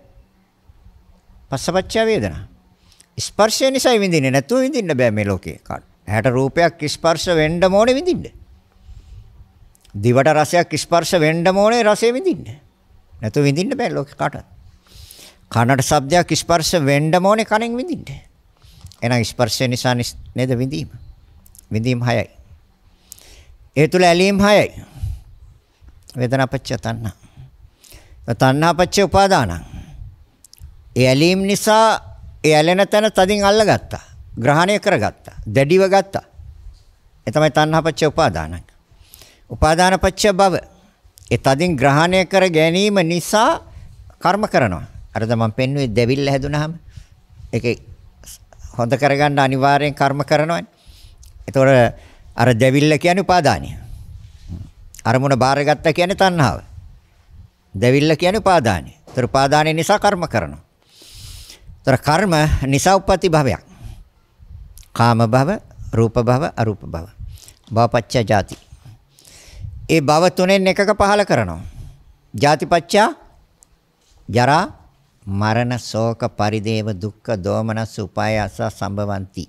පස්සපච්චය වේදනා. ස්පර්ශය නිසා විඳින්නේ නැතුව විඳින්න බෑ මේ ලෝකේ. ඇහැට රූපයක් ස්පර්ශ වෙන්න ඕනේ විඳින්න. දිවට රසයක් ස්පර්ශ වෙන්න ඕනේ රසය විඳින්න. නැතුව විඳින්න බෑ ලෝකේ කාටවත්. කනට ශබ්දයක් ස්පර්ශ වෙන්න ඕනේ කනෙන් විඳින්න. එහෙනම් ස්පර්ශය නිසා නේද විඳීම. විඳීම 6යි. ඒ තුල ඇලීම් 6යි. වේදනාපච්චය තණ්හා. තණ්හාපච්චය උපාදාන. ඒ ඇලීම් නිසා ඒ ඇලෙන තැන තදින් අල්ලගත්තා. ග්‍රහණය කරගත්තා. දැඩිව ගත්තා. ඒ තමයි තණ්හාපච්චය උපාදාන. උපාදානපච්චය භව. ඒ තදින් ග්‍රහණය කර ගැනීම නිසා කර්ම කරනවා. අරද මම පෙන්වුවේ දෙවිල්ල හැදුනහම ඒකේ හොඳ කරගන්න අනිවාර්යෙන් කර්ම කරනවානේ. ඒතකොට අර දෙවිල්ල කියන්නේ උපාදානිය. අරමුණ බාරගත්තා කියන්නේ තණ්හාව. දෙවිල්ල කියන්නේ උපාදානිය. ඒතර උපාදානිය නිසා කර්ම කරනවා. ඒතර කර්ම නිසා උප්පත්ති භවයක්. කාම භව, රූප භව, අරූප භව. භවපච්චය ජාති. ඒ භව තුනෙන් එකක පහල කරනවා. ජාතිපච්චය ජරා මරණ ශෝක පරිදේව දුක්ඛ දෝමනස් උපායාස සම්භවಂತಿ.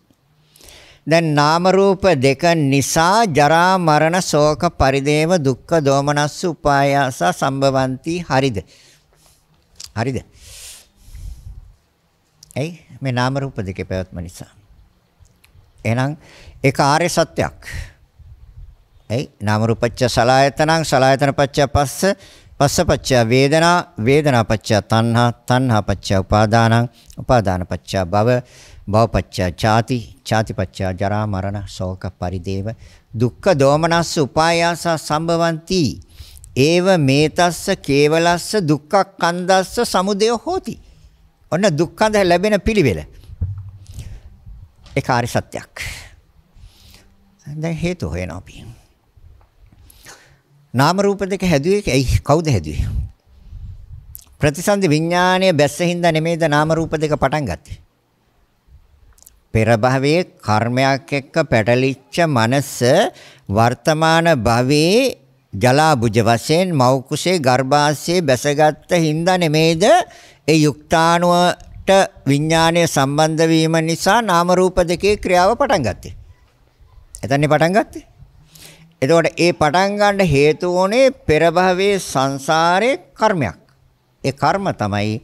දැන් නාම රූප දෙක නිසා ජරා මරණ ශෝක පරිදේව දුක්ඛ දෝමනස් උපායාස සම්භවಂತಿ. හරිද? හරිද? එයි මේ නාම රූප දෙකේ පැවැත්ම නිසා. එහෙනම් ඒක ආර්ය සත්‍යයක්. එයි නාම රූපච්ච සලආයතනං සලආයතන පච්ච පස්ස පස්සපච්ච වේදනා වේදනාපච්ච තණ්හා තණ්හාපච්ච උපාදානං උපාදානපච්ච භව භවපච්ච ඡාති ඡාතිපච්ච ජරා මරණ ශෝක පරිදේව දුක්ඛ දෝමනස්ස උපායාස සම්භවಂತಿ. ඒව මේතස්ස කේවලස්ස දුක්ඛ කන්දස්ස සමුදය හෝති. ඔන්න දුක්ඛඳ ලැබෙන පිළිවෙල. ඒ කාර්ය සත්‍යයක්. දැන් හේතු හොයනවා අපි. නාම රූප දෙක හැදුවේ ඇයි? කවුද හැදුවේ? ප්‍රතිසන්දි විඥානයේ බැස්සහින්ද නෙමෙයිද නාම රූප දෙක පටන් ගත්තේ? පෙර භවයේ කර්මයක් එක්ක පැටලිච්ච මනස වර්තමාන භවයේ ජලාබුජ වශයෙන් මව් කුසේ ගර්භාෂයේ බැසගත්ත හින්දා නෙමෙයිද ඒ යුක්තාණුවට විඥානය සම්බන්ධ වීම නිසා නාම රූප දෙකේ ක්‍රියාව පටන් ගත්තේ. එතනනේ පටන් ගත්තේ. එතකොට ඒ පටන් ගන්න හේතු වුණේ පෙර භවයේ සංසාරේ කර්මයක්. ඒ කර්ම තමයි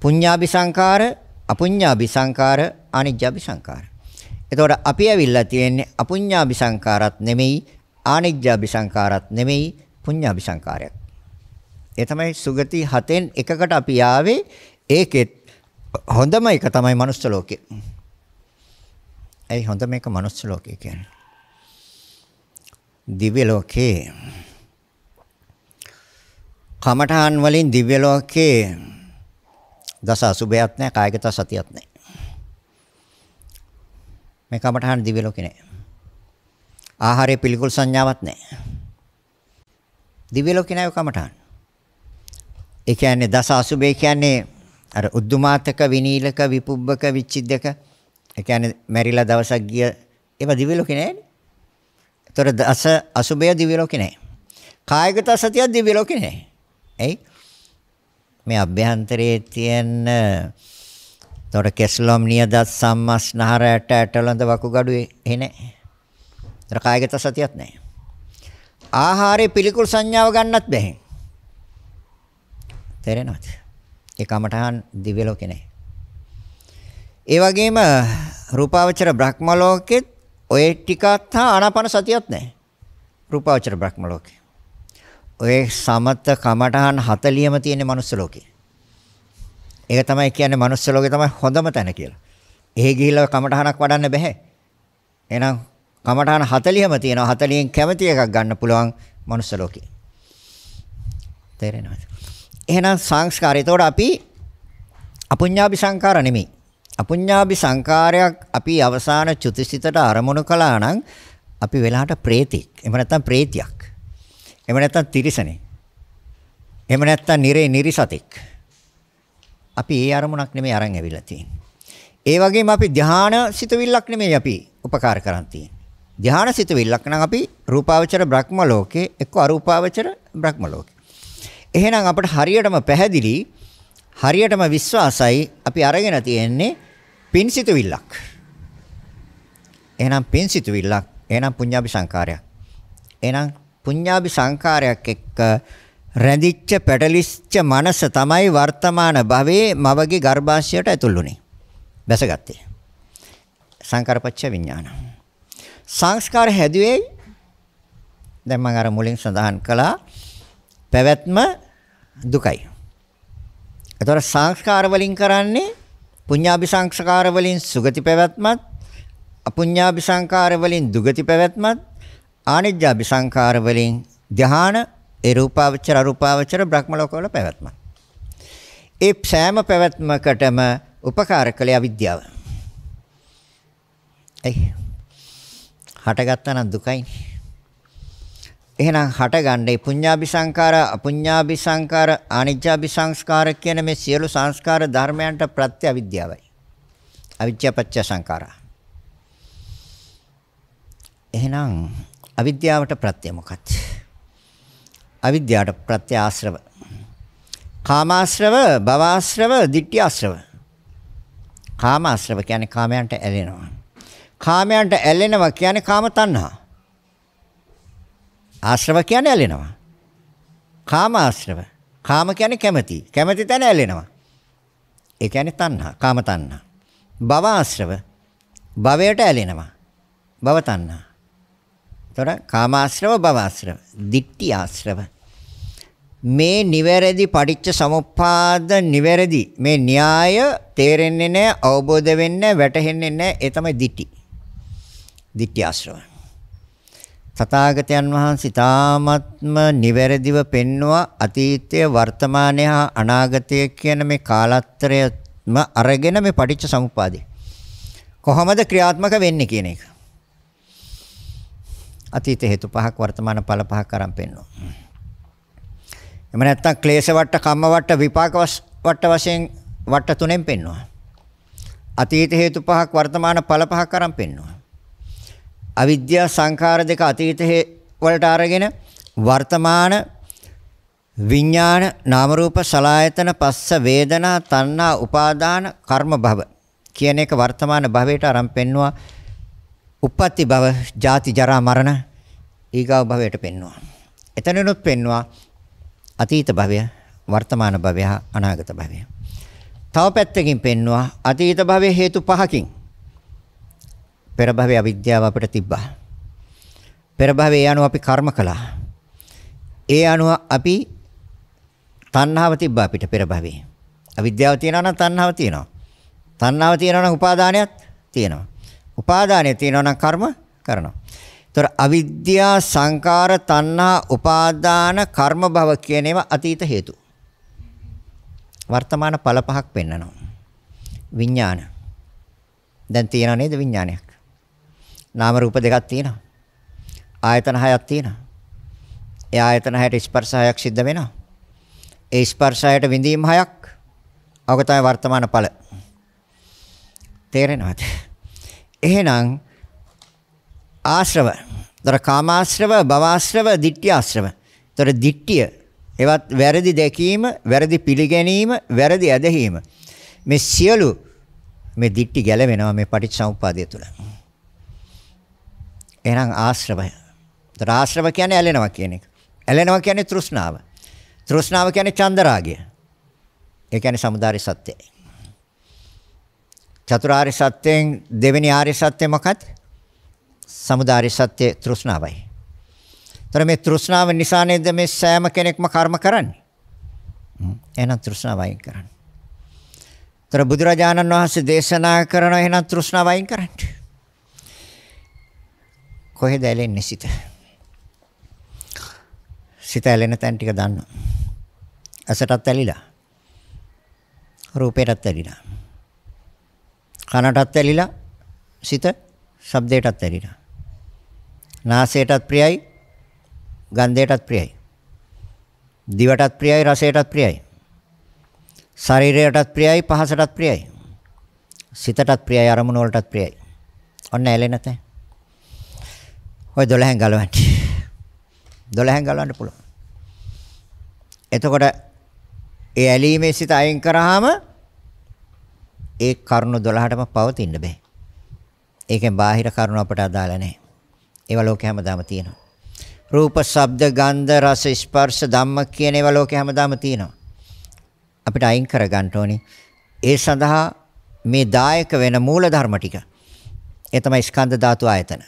පුඤ්ඤාභි සංකාර, අපුඤ්ඤාභි සංකාර, ආනිජ්ජාභි සංකාර. එතකොට අපි ඇවිල්ලා තියෙන්නේ අපුඤ්ඤාභි සංකාරات නෙමෙයි, ආනිජ්ජාභි සංකාරات නෙමෙයි, පුඤ්ඤාභි සංකාරයක්. ඒ තමයි සුගති 7න් එකකට අපි ආවේ. ඒකෙත් හොඳම එක තමයි මනුස්ස ලෝකේ. ඒ හොඳම එක මනුස්ස ලෝකේ කියන්නේ. දිව්‍ය ලෝකේ කමඨාන් වලින් දිව්‍ය ලෝකේ දස අසුභයක් නැහැ, කායගත සතියක් නැහැ. මේ කමඨාන් දිව්‍ය ලෝකේ නැහැ. ආහාරයේ පිළිකුල් සංඥාවක් නැහැ. දිව්‍ය ලෝකේ නැහැ කමඨාන්. ඒ කියන්නේ දස අසුභය කියන්නේ අර උද්දුමාතක විනීලක විපුබ්බක විච්ඡිද්දක. ඒ කියන්නේ මැරිලා දවසක් ගිය ඒවා දිව්‍ය ලෝකේ නැහැ. ඒතර දස අසුභය දිව්‍ය ලෝකේ නැහැ. කායගත සතිය දිව්‍ය ලෝකේ නැහැ. එයි මේ අභ්‍යන්තරයේ තියෙන තොර කෙස්ලොම් නියදත් සම්මස්නහරට ඇටලඳ වකුගඩුවේ එහි නැහැ. ඒතර කායගත සතියක් නැහැ. ආහාරයේ පිළිකුල් සංඥාව ගන්නත් බැහැ. තේරෙනවද? ඒ කමඨහන් දිව්‍ය ලෝකේ නැහැ. ඒ වගේම රූපාවචර බ්‍රහ්ම ලෝකෙත් ඔය ටිකත් හා ආනාපාන සතියක් නැහැ. රූපාවචර බ්‍රහ්ම ලෝකේ. ඔය සමත කමඨහන් 40ම තියෙන මනුස්ස ලෝකේ. ඒක තමයි කියන්නේ මනුස්ස ලෝකේ තමයි හොඳම තැන කියලා. එහෙ ගිහිල්ලා කමඨහනක් වඩන්න බෑ. එහෙනම් කමඨහන 40ම තියෙනවා. 40න් කැමති එකක් ගන්න පුළුවන් මනුස්ස ලෝකේ. තේරෙනවද? එහෙනම් සංස්කාරය. ඒතකොට අපි අපුඤ්ඤාභි සංකාර නෙමෙයි. අපුඤ්ඤාභි සංකාරයක් අපි අවසාන චුතිසිතට අරමුණු කළා නම් අපි වෙලාවට ප්‍රේතෙක්. එහෙම නැත්නම් ප්‍රේතියක්. එහෙම නැත්නම් තිරිසනෙක්. එහෙම නැත්නම් නිරේ නිරිසතෙක්. අපි ඒ අරමුණක් නෙමෙයි අරන් ඇවිල්ලා තියෙන්නේ. ඒ වගේම අපි ධානා සිතවිල්ලක් නෙමෙයි අපි උපකාර කරන් තියෙන්නේ. ධානා සිතවිල්ලක් නම් අපි රූපාවචර බ්‍රහ්ම ලෝකේ එක්ක අරූපාවචර බ්‍රහ්ම ලෝකේ. එහෙනම් අපිට හරියටම පැහැදිලි හරියටම විශ්වාසයි අපි අරගෙන තියෙන්නේ පින් සිතවිල්ලක්. එහෙනම් පින් සිතවිල්ලක් එහෙනම් පුඤ්ඤාභි සංකාරයක්. එහෙනම් පුඤ්ඤාභි සංකාරයක් එක්ක රැඳිච්ච පැටලිච්ච මනස තමයි වර්තමාන භවයේ මවගේ ගර්භාෂයට ඇතුළුනේ. බැසගත්තේ. සංකාරපච්ච විඥාන. සංස්කාර හැදුවේ දැන් මම අර මුලින් සඳහන් කළා පැවැත්ම දුකයි. ඒතර සංස්කාර වලින් කරන්නේ පුඤ්ඤාභි සංස්කාර වලින් සුගති පැවැත්මත් අපුඤ්ඤාභි සංස්කාර වලින් දුගති පැවැත්මත් ආනිජ්ජාභි සංස්කාර වලින් ධ්‍යාන ඒ රූපාවචර අරූපාවචර බ්‍රහ්ම ලෝකවල පැවැත්ම. ඒ සෑම පැවැත්මකටම උපකාර කළේ අවිද්‍යාව. එයි හටගත්තා නම් දුකයි. එහෙනම් හටගන්නේ පුඤ්ඤාභි සංඛාර අපුඤ්ඤාභි සංඛාර ආනිජ්ජාභි සංස්කාර කියන මේ සියලු සංස්කාර ධර්මයන්ට ප්‍රත්‍ය අවිද්‍යාවයි. අවිද්‍යාපච්ච සංඛාරා. එහෙනම් අවිද්‍යාවට ප්‍රත්‍ය මොකක්ද? අවිද්‍යාවට ප්‍රත්‍ය ආශ්‍රව. කාමාශ්‍රව, භවආශ්‍රව, ditthිආශ්‍රව. කාමාශ්‍රව කියන්නේ කාමයන්ට ඇලෙනවා. කාමයන්ට ඇලෙනවා කියන්නේ කාම තණ්හා. ආශ්‍රව කියන්නේ ඇලෙනවා. කාමාශ්‍රව. කාම කියන්නේ කැමැති. කැමැති තැන ඇලෙනවා. ඒ කියන්නේ තණ්හා, කාම තණ්හා. භවආශ්‍රව. භවයට ඇලෙනවා. භව තණ්හා. තොර කාමාශ්‍රව, භවආශ්‍රව, ditthිආශ්‍රව. මේ නිවැරදි පටිච්ච සමුප්පාද නිවැරදි මේ න්‍යාය තේරෙන්නේ නැහැ, අවබෝධ වෙන්නේ නැහැ, වැටහෙන්නේ නැහැ. ඒ තමයි ditthi. ditthිආශ්‍රව. තථාගතයන් වහන්සේ තාමත්ම නිවැරදිව පෙන්වුවා අතීතය, වර්තමානය හා අනාගතය කියන මේ කාලත්‍රයම අරගෙන මේ පටිච්ච සමුප්පාදේ කොහොමද ක්‍රියාත්මක වෙන්නේ කියන එක. අතීත හේතු පහක් වර්තමාන ඵල පහක් අරන් පෙන්වනවා. එම නැත්තම් ක්ලේශ වට, කම්ම වට, විපාක වට වශයෙන් වට තුනෙන් පෙන්වනවා. අතීත හේතු පහක් වර්තමාන ඵල පහක් අරන් පෙන්වනවා. අවිද්‍යා සංඛාර දෙක අතීත වලට අරගෙන වර්තමාන විඥාන නාම රූප සලආයතන පස්ස වේදනා තණ්හා උපාදාන කර්ම භව කියන එක වර්තමාන භවයට අරන් පෙන්නවා. උප්පත්ති භව, ජාති ජරා මරණ ඊගාව භවයට පෙන්නවා. එතනනොත් පෙන්නවා අතීත භවය, වර්තමාන භවය, අනාගත භවය. තව පැත්තකින් පෙන්නවා අතීත භවයේ හේතු පහකින් පෙර භවයේ අවිද්‍යාව අපිට තිබ්බා. පෙර භවයේ අනුව අපි කර්ම කළා. ඒ අනුව අපි තණ්හාව තිබ්බා අපිට පෙර භවයේ. අවිද්‍යාව තියෙනවා නම් තණ්හාව තියෙනවා. තණ්හාව තියෙනවා නම් උපාදානයත් තියෙනවා. උපාදානය තියෙනවා නම් කර්ම කරනවා. ඒතර අවිද්‍යා සංකාර තණ්හා උපාදාන කර්ම භව කියන ඒවා අතීත හේතු. වර්තමාන ඵල පහක් පෙන්නනවා. විඥාන. දැන් තියෙනව නේද විඥානයක්? නාම රූප දෙකක් තියෙනවා. ආයතන හයක් තියෙනවා. ඒ ආයතන හයට ස්පර්ශ හයක් සිද්ධ වෙනවා. ඒ ස්පර්ශ හයට විඳීම් හයක්. ඔක තමයි වර්තමාන ඵල. තේරෙනවද? එහෙනම් ආශ්‍රව, දර කාමාශ්‍රව, භවආශ්‍රව, ditthිආශ්‍රව. දර ditthිය, එවත් වැරදි දැකීම, වැරදි පිළිගැනීම, වැරදි ඇදහිීම. මේ සියලු මේ ditthි ගැලවෙනවා මේ පටිච්චසමුප්පාදය තුළ. එහෙනම් ආශ්‍රවය. දර ආශ්‍රව කියන්නේ ඇලෙනවා කියන එක. ඇලෙනවා කියන්නේ තෘෂ්ණාව. තෘෂ්ණාව කියන්නේ චන්දරාගය. ඒ කියන්නේ සමුදාය සත්‍යය. චතුරාර්ය සත්‍යයෙන් දෙවෙනි ආර්ය සත්‍ය මොකක්ද? සමුදාය සත්‍ය තෘෂ්ණාවයි. ତර මේ තෘෂ්ණාව නිසා නේද මේ සෑම කෙනෙක්ම කර්ම කරන්නේ? එහෙනම් තෘෂ්ණාව වයින් කරන්න. තර බුදුරජාණන් වහන්සේ දේශනා කරන එහෙනම් තෘෂ්ණාව වයින් කරන්න. කොහෙද ඇලෙන්නේ සිත? සිත ඇලෙන තැන් ටික දන්නවා. ඇසටත් ඇලිලා. රූපයටත් ඇලිලා. කනටත් ඇලිලා. සිත ශබ්දයටත් ඇලිලා. නාසයටත් ප්‍රියයි. ගන්ධයටත් ප්‍රියයි. දිවටත් ප්‍රියයි, රසයටත් ප්‍රියයි. ශරීරයටත් ප්‍රියයි, පහසටත් ප්‍රියයි. සිතටත් ප්‍රියයි අරමුණ වලටත් ප්‍රියයි. ඔන්න ඇලෙන නැතේ. ඔය 12න් ගලවන්න. 12න් ගලවන්න පුළුවන්. එතකොට ඒ ඇලීමේ සිත අයින් කරාම ඒ කරුණු 12ටම පවතින්න බෑ. ඒකෙන් බාහිර කරුණු අපට අදාළ නැහැ. ඒවා ලෝකේ හැමදාම තියෙනවා. රූප, ශබ්ද, ගන්ධ, රස, ස්පර්ශ, ධම්ම කියන ඒවා ලෝකේ හැමදාම තියෙනවා. අපිට අයින් කර ගන්න ඕනේ. ඒ සඳහා මේ දායක වෙන මූල ධර්ම ටික. ඒ තමයි ස්කන්ධ ධාතු ආයතන.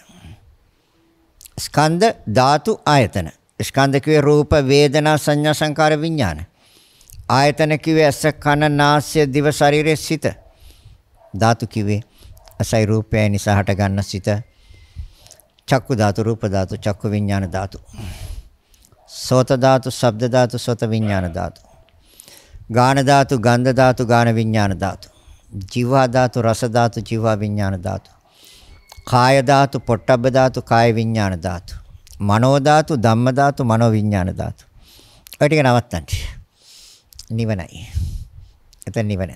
ස්කන්ධ ධාතු ආයතන. ස්කන්ධ කියේ රූප, වේදනා, සංඥා, සංකාර, විඥාන. ආයතන කියේ ඇස, කන, නාසය, දිව, ශරීරය, සිත. ධාතු කියේ අසයි රූපය නිසා හට ගන්න සිත. චක්කු ධාතු, රූප ධාතු, චක්කු විඥාන ධාතු. සෝත ධාතු, ශබ්ද ධාතු, සෝත විඥාන ධාතු. ගාන ධාතු, ගන්ධ ධාතු, ගාන විඥාන ධාතු. ජීවා ධාතු, රස ධාතු, ජීවා විඥාන ධාතු. කාය ධාතු, පොට්ටබ්බ ධාතු, කාය විඥාන ධාතු. මනෝ ධාතු, ධම්ම ධාතු, මනෝ විඥාන ධාතු. ඔය ටික නවත්තන්න. නිවනයි. එතන නිවන.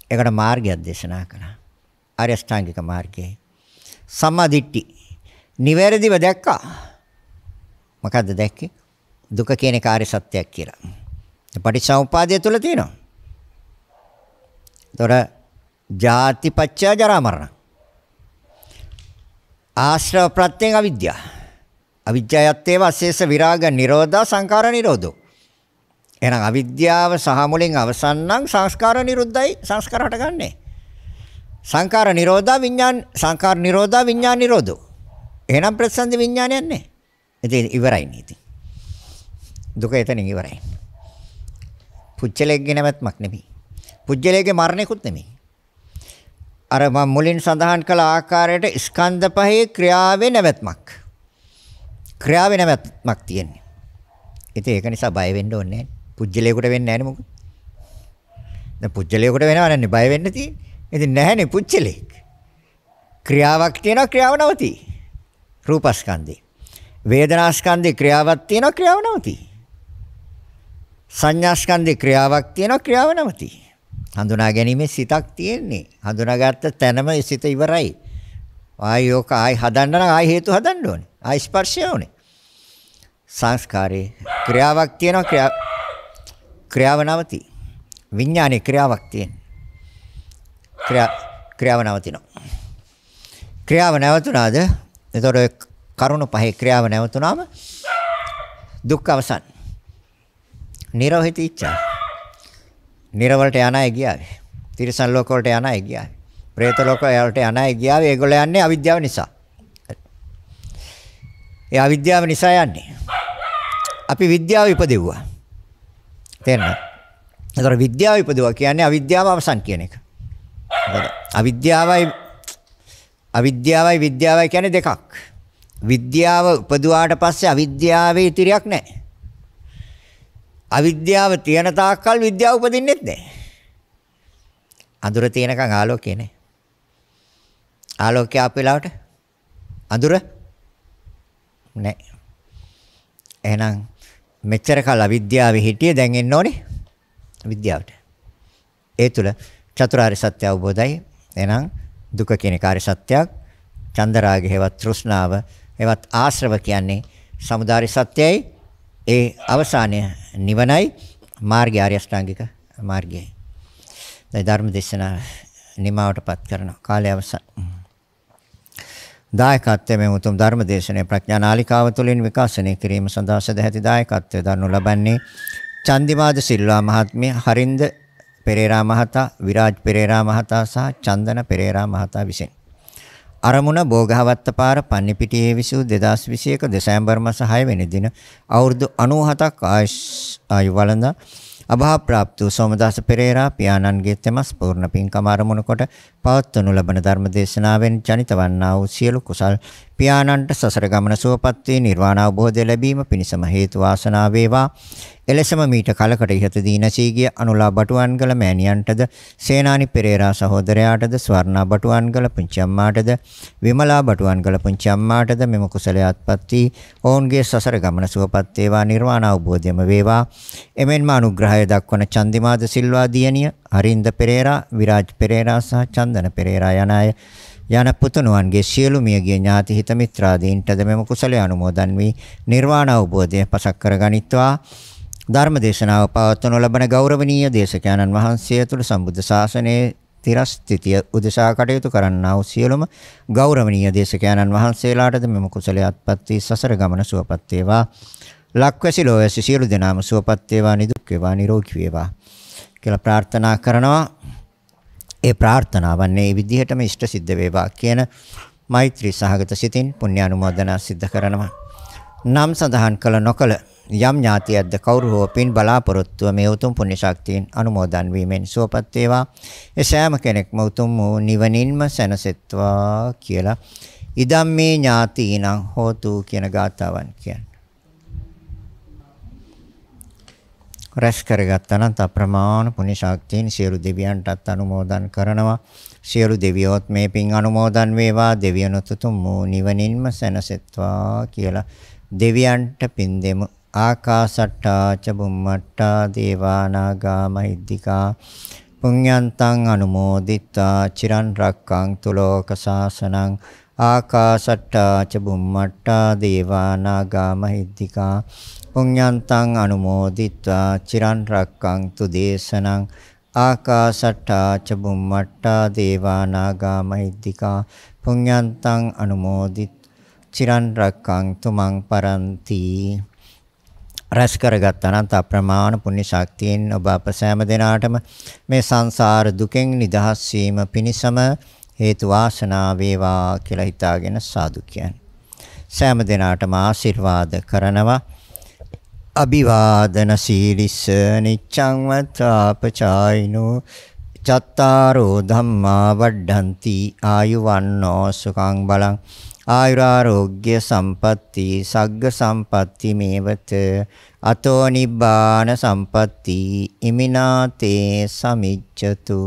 ඒකට මාර්ගයක් දේශනා කරා. ආර්ය අෂ්ටාංගික මාර්ගය. සම්මා දිට්ඨි. නිවැරදිව දැක්කා. මොකද්ද දැක්කේ? දුක කියන කාර්ය සත්‍යයක් කියලා. පටිච්චසමුප්පාදය තුල තියෙනවා. ඒතොර ජාති පච්චය ජරා මරණ. ආශ්‍රව ප්‍රත්‍යයෙන් අවිද්‍යාව. අවිද්‍යාවත් ඒවා අශේෂ විරාග නිරෝධා සංඛාර නිරෝධෝ. එහෙනම් අවිද්‍යාව සහ මුලින් අවසන් නම් සංස්කාර නිරුද්ධයි සංස්කාර හටගන්නේ. සංඛාර නිරෝධා විඥාන සංඛාර නිරෝධා විඥාන නිරෝධෝ. එහෙනම් ප්‍රතිසන්දි විඥානයක් නැහැ. ඉතින් ඉවරයි නේද? දුක එතනින් ඉවරයි. පුච්චලෙක්ගේ නැවැත්මක් නෙමෙයි. පුජ්‍යලයේ මරණයකුත් නෙමෙයි. අර මම මුලින් සඳහන් කළ ආකාරයට ස්කන්ධ පහේ ක්‍රියාවේ නැවැත්මක්. ක්‍රියාවේ නැවැත්මක් තියෙන්නේ. ඉතින් ඒක නිසා බය වෙන්න ඕනේ නැහැ. පුජ්‍යලයකට වෙන්නේ නැහැ නේ මොකද? දැන් පුජ්‍යලයකට වෙනව නැන්නේ බය වෙන්න තියෙන්නේ. ඉතින් නැහැනේ පුජ්‍යලෙක්. ක්‍රියාවක් තියෙනවා ක්‍රියාව නවතී. රූපස්කන්ධේ. වේදනාස්කන්ධේ ක්‍රියාවක් තියෙනවා ක්‍රියාව නවතී. සංඥාස්කන්ධේ ක්‍රියාවක් තියෙනවා ක්‍රියාව නවතී. හඳුනා ගැනීමේ සිතක් තියෙන්නේ. හඳුනාගත්ත තැනම සිත ඉවරයි. ආයෝක ආයි හදන්න නම් ආයි හේතු හදන්න ඕනේ. ආයි ස්පර්ශය ඕනේ. සංස්කාරේ ක්‍රියාවක් තියෙනවා ක්‍රියාව නවතී. විඥානේ ක්‍රියාවක් තියෙනවා. ක්‍රියාව නවතිනවා. ක්‍රියාව නැවතුණාද? එතකොට කරුණු පහේ ක්‍රියාව නැවතුණාම දුක් අවසන්. නිරෝහිත ඉච්ඡා. නිරවලට යන අය ගියාවේ. තිරිසන් ලෝක වලට යන අය ගියාවේ. പ്രേත ලෝක වලට යන අය ගියාවේ. ඒගොල්ලෝ යන්නේ අවිද්‍යාව නිසා. ඒ අවිද්‍යාව නිසා යන්නේ. අපි විද්‍යාව ඉපදෙව්වා. තේරෙනවද? ඒතර විද්‍යාව ඉපදුවා කියන්නේ අවිද්‍යාව අවසන් කියන එක. අවිද්‍යාවයි විද්‍යාවයි කියන්නේ දෙකක්. විද්‍යාව උපදුවාට පස්සේ අවිද්‍යාවේ ඉතිරියක් නැහැ. අවිද්‍යාව තියෙන තාක්කල් විද්‍යාව උපදින්නෙත් නැහැ. අඳුර තියෙනකන් ආලෝකය නැහැ. ආලෝකය ආපු වෙලාවට අඳුර නැහැ. එහෙනම් මෙච්චර කල් අවිද්‍යාවේ හිටියේ දැන් එන්න ඕනේ විද්‍යාවට. ඒ තුල චතුරාර්ය සත්‍ය අවබෝධයි. එහෙනම් දුක කියන කාර්ය සත්‍යයක්. චන්දරාගය හේවත් තෘෂ්ණාව හේවත් ආශ්‍රව කියන්නේ සමුදාය සත්‍යයි. ඒ අවසානය නිවනයි. මාර්ගය ආර්ය අෂ්ටාංගික මාර්ගයයි. දැන් ධර්ම දේශනාව නිමාවටපත් කරන කාලය අවසන්. දායකත්වයෙන් මේ උතුම් ධර්ම දේශනාවේ ප්‍රඥා නාලිකාව තුළින් විකාශනය කිරීම සඳහා සදැහැති දායකත්වය දරනු ලබන්නේ චන්දිමාද සිල්වා මහත්මිය, හරින්ද පෙරේරා මහතා, විරාජ් පෙරේරා මහතා සහ චන්දන පෙරේරා මහතා විසින්. අරමුණ බෝගහවත්ත පාර පන්නිපිටියේ විසූ 2021 දෙසැම්බර් මාස 6 වෙනි දින අවුරුදු 97ක් ආයු වළඳ අභා ප්‍රාප්ත සෝමදාස පෙරේරා පියාණන්ගේ තෙමස් පූර්ණ පින්කම අරමුණු කොට පවත්වනු ලබන ධර්ම දේශනාවෙන් ජනිත වන්නා වූ සියලු කුසල් පියාණන්ට සසර ගමන සුවපත් වී නිර්වාණ අවබෝධය ලැබීම පිණිසම හේතු වාසනා වේවා. එලෙසම මීට කලකට ඉහතදී නැසී ගිය අනුලා බටුවන්ගල මෑණියන්ටද සේනානි පෙරේරා සහෝදරයාටද ස්වර්ණා බටුවන්ගල පුංචි අම්මාටද විමලා බටුවන්ගල පුංචි අම්මාටද මෙම කුසලයත්පත් වී ඔවුන්ගේ සසර ගමන සුවපත් වේවා නිර්වාණ අවබෝධයම වේවා. එමෙන්ම අනුග්‍රහය දක්වන චන්දිමාද සිල්වා දියණිය, හරින්ද පෙරේරා, විරාජ් පෙරේරා සහ චන්දන පෙරේරා යන අය යන පුතුණුවන්ගේ සියලු මියගිය ඥාති හිත මිත්‍රාදීන්ටද මෙම කුසලය අනුමෝදන් වී නිර්වාණ අවබෝධය පසක් කරගනිත්වා. ධර්ම දේශනාව පවත්වනු ලබන ගෞරවනීය දේශකයන්න් වහන්සේ තුළ සම්බුද්ධ ශාසනයේ තිරස්ථිතිය උදෙසා කටයුතු කරන්නා වූ සියලුම ගෞරවනීය දේශකයන්න් වහන්සේලාටද මෙම කුසලයත්පත් වී සසර ගමන සුවපත් වේවා. ලක්වැසි ලෝයැසි සියලු දෙනාම සුවපත් වේවා, නිදුක් වේවා, නිරෝගී වේවා කියලා ප්‍රාර්ථනා කරනවා. ඒ ප්‍රාර්ථනාවන් මේ විදිහටම ඉෂ්ට සිද්ධ වේවා කියන මෛත්‍රී සහගත සිතින් පුණ්‍ය අනුමෝදනා සිද්ධ කරනවා. නම් සඳහන් කළ නොකළ යම් ඥාතියක්ද කවුරු හෝ පින් බලාපොරොත්තුව මේ උතුම් පුණ්‍ය ශක්තියෙන් අනුමෝදන් වීමෙන් සුවපත් වේවා. ඒ සෑම කෙනෙක්ම උතුම් වූ නිවනින්ම සැනසෙත්වා කියලා ඉදම්මේ ඥාතීනං හෝතු කියන ගාථාවන් කියන්නේ. රැස් කරගත් අනන්ත අප්‍රමාණ පුණ්‍ය ශක්තියෙන් සියලු දෙවියන්ටත් අනුමෝදන් කරනවා. සියලු දෙවියොත් මේ පින් අනුමෝදන් වේවා, දෙවියන්ට උතුම් වූ නිවනින්ම සැනසෙත්වා කියලා දෙවියන්ට පින් දෙමු. ආකාසට්ටා ච බුම්මට්ටා දේවා නාග මහිද්దికා පුඤ්ඤන්තං අනුමෝදිත්වා චිරන් රක්ඛන්තු ලෝක සාසනං. ආකාසට්ටා ච බුම්මට්ටා දේවා නාග මහිද්దికා පුඤ්ඤන්තං අනුමෝදිත්වා චිරන් රක්ඛන්තු දේශනං. ආකාසට්ටා ච බුම්මට්ටා දේවා නාග මහිද්దికා පුඤ්ඤන්තං අනුමෝදිත් චිරන් රක්ඛන්තු මං පරන්ති. රැස් කරගත් අනන්ත අප්‍රමාණ පුණ්‍ය ශක්තියෙන් ඔබ අප සෑම දිනාටම මේ සංසාර දුකෙන් නිදහස් වීම පිණිසම හේතු වාසනා වේවා කියලා හිතාගෙන සාදු කියන්නේ. සෑම දිනාටම ආශිර්වාද කරනවා. අභිවාදන සීලිස්ස නිච්ඡං වත්තාපචායිනෝ චත්තාරෝ ධම්මා වඩ්ඩಂತಿ ආයුවන්නෝ සුඛං බලං ආයුරාෝග්‍ය සම්පatti සග්ග සම්පatti මේවත අතෝ නිබ්බාන සම්පatti ඉමිනාතේ සමිච්ඡතු.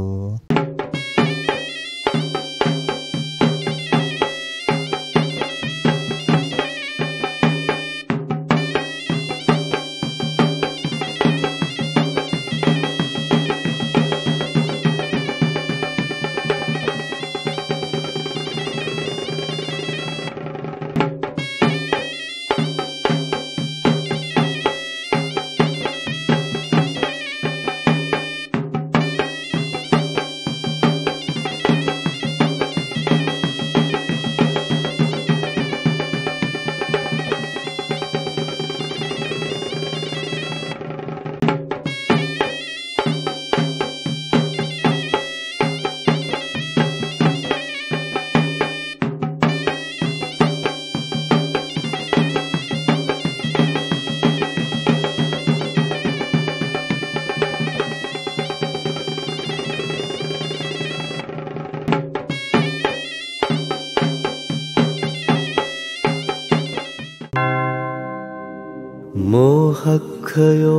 मोहक्षयो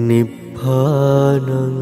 निब्बानम्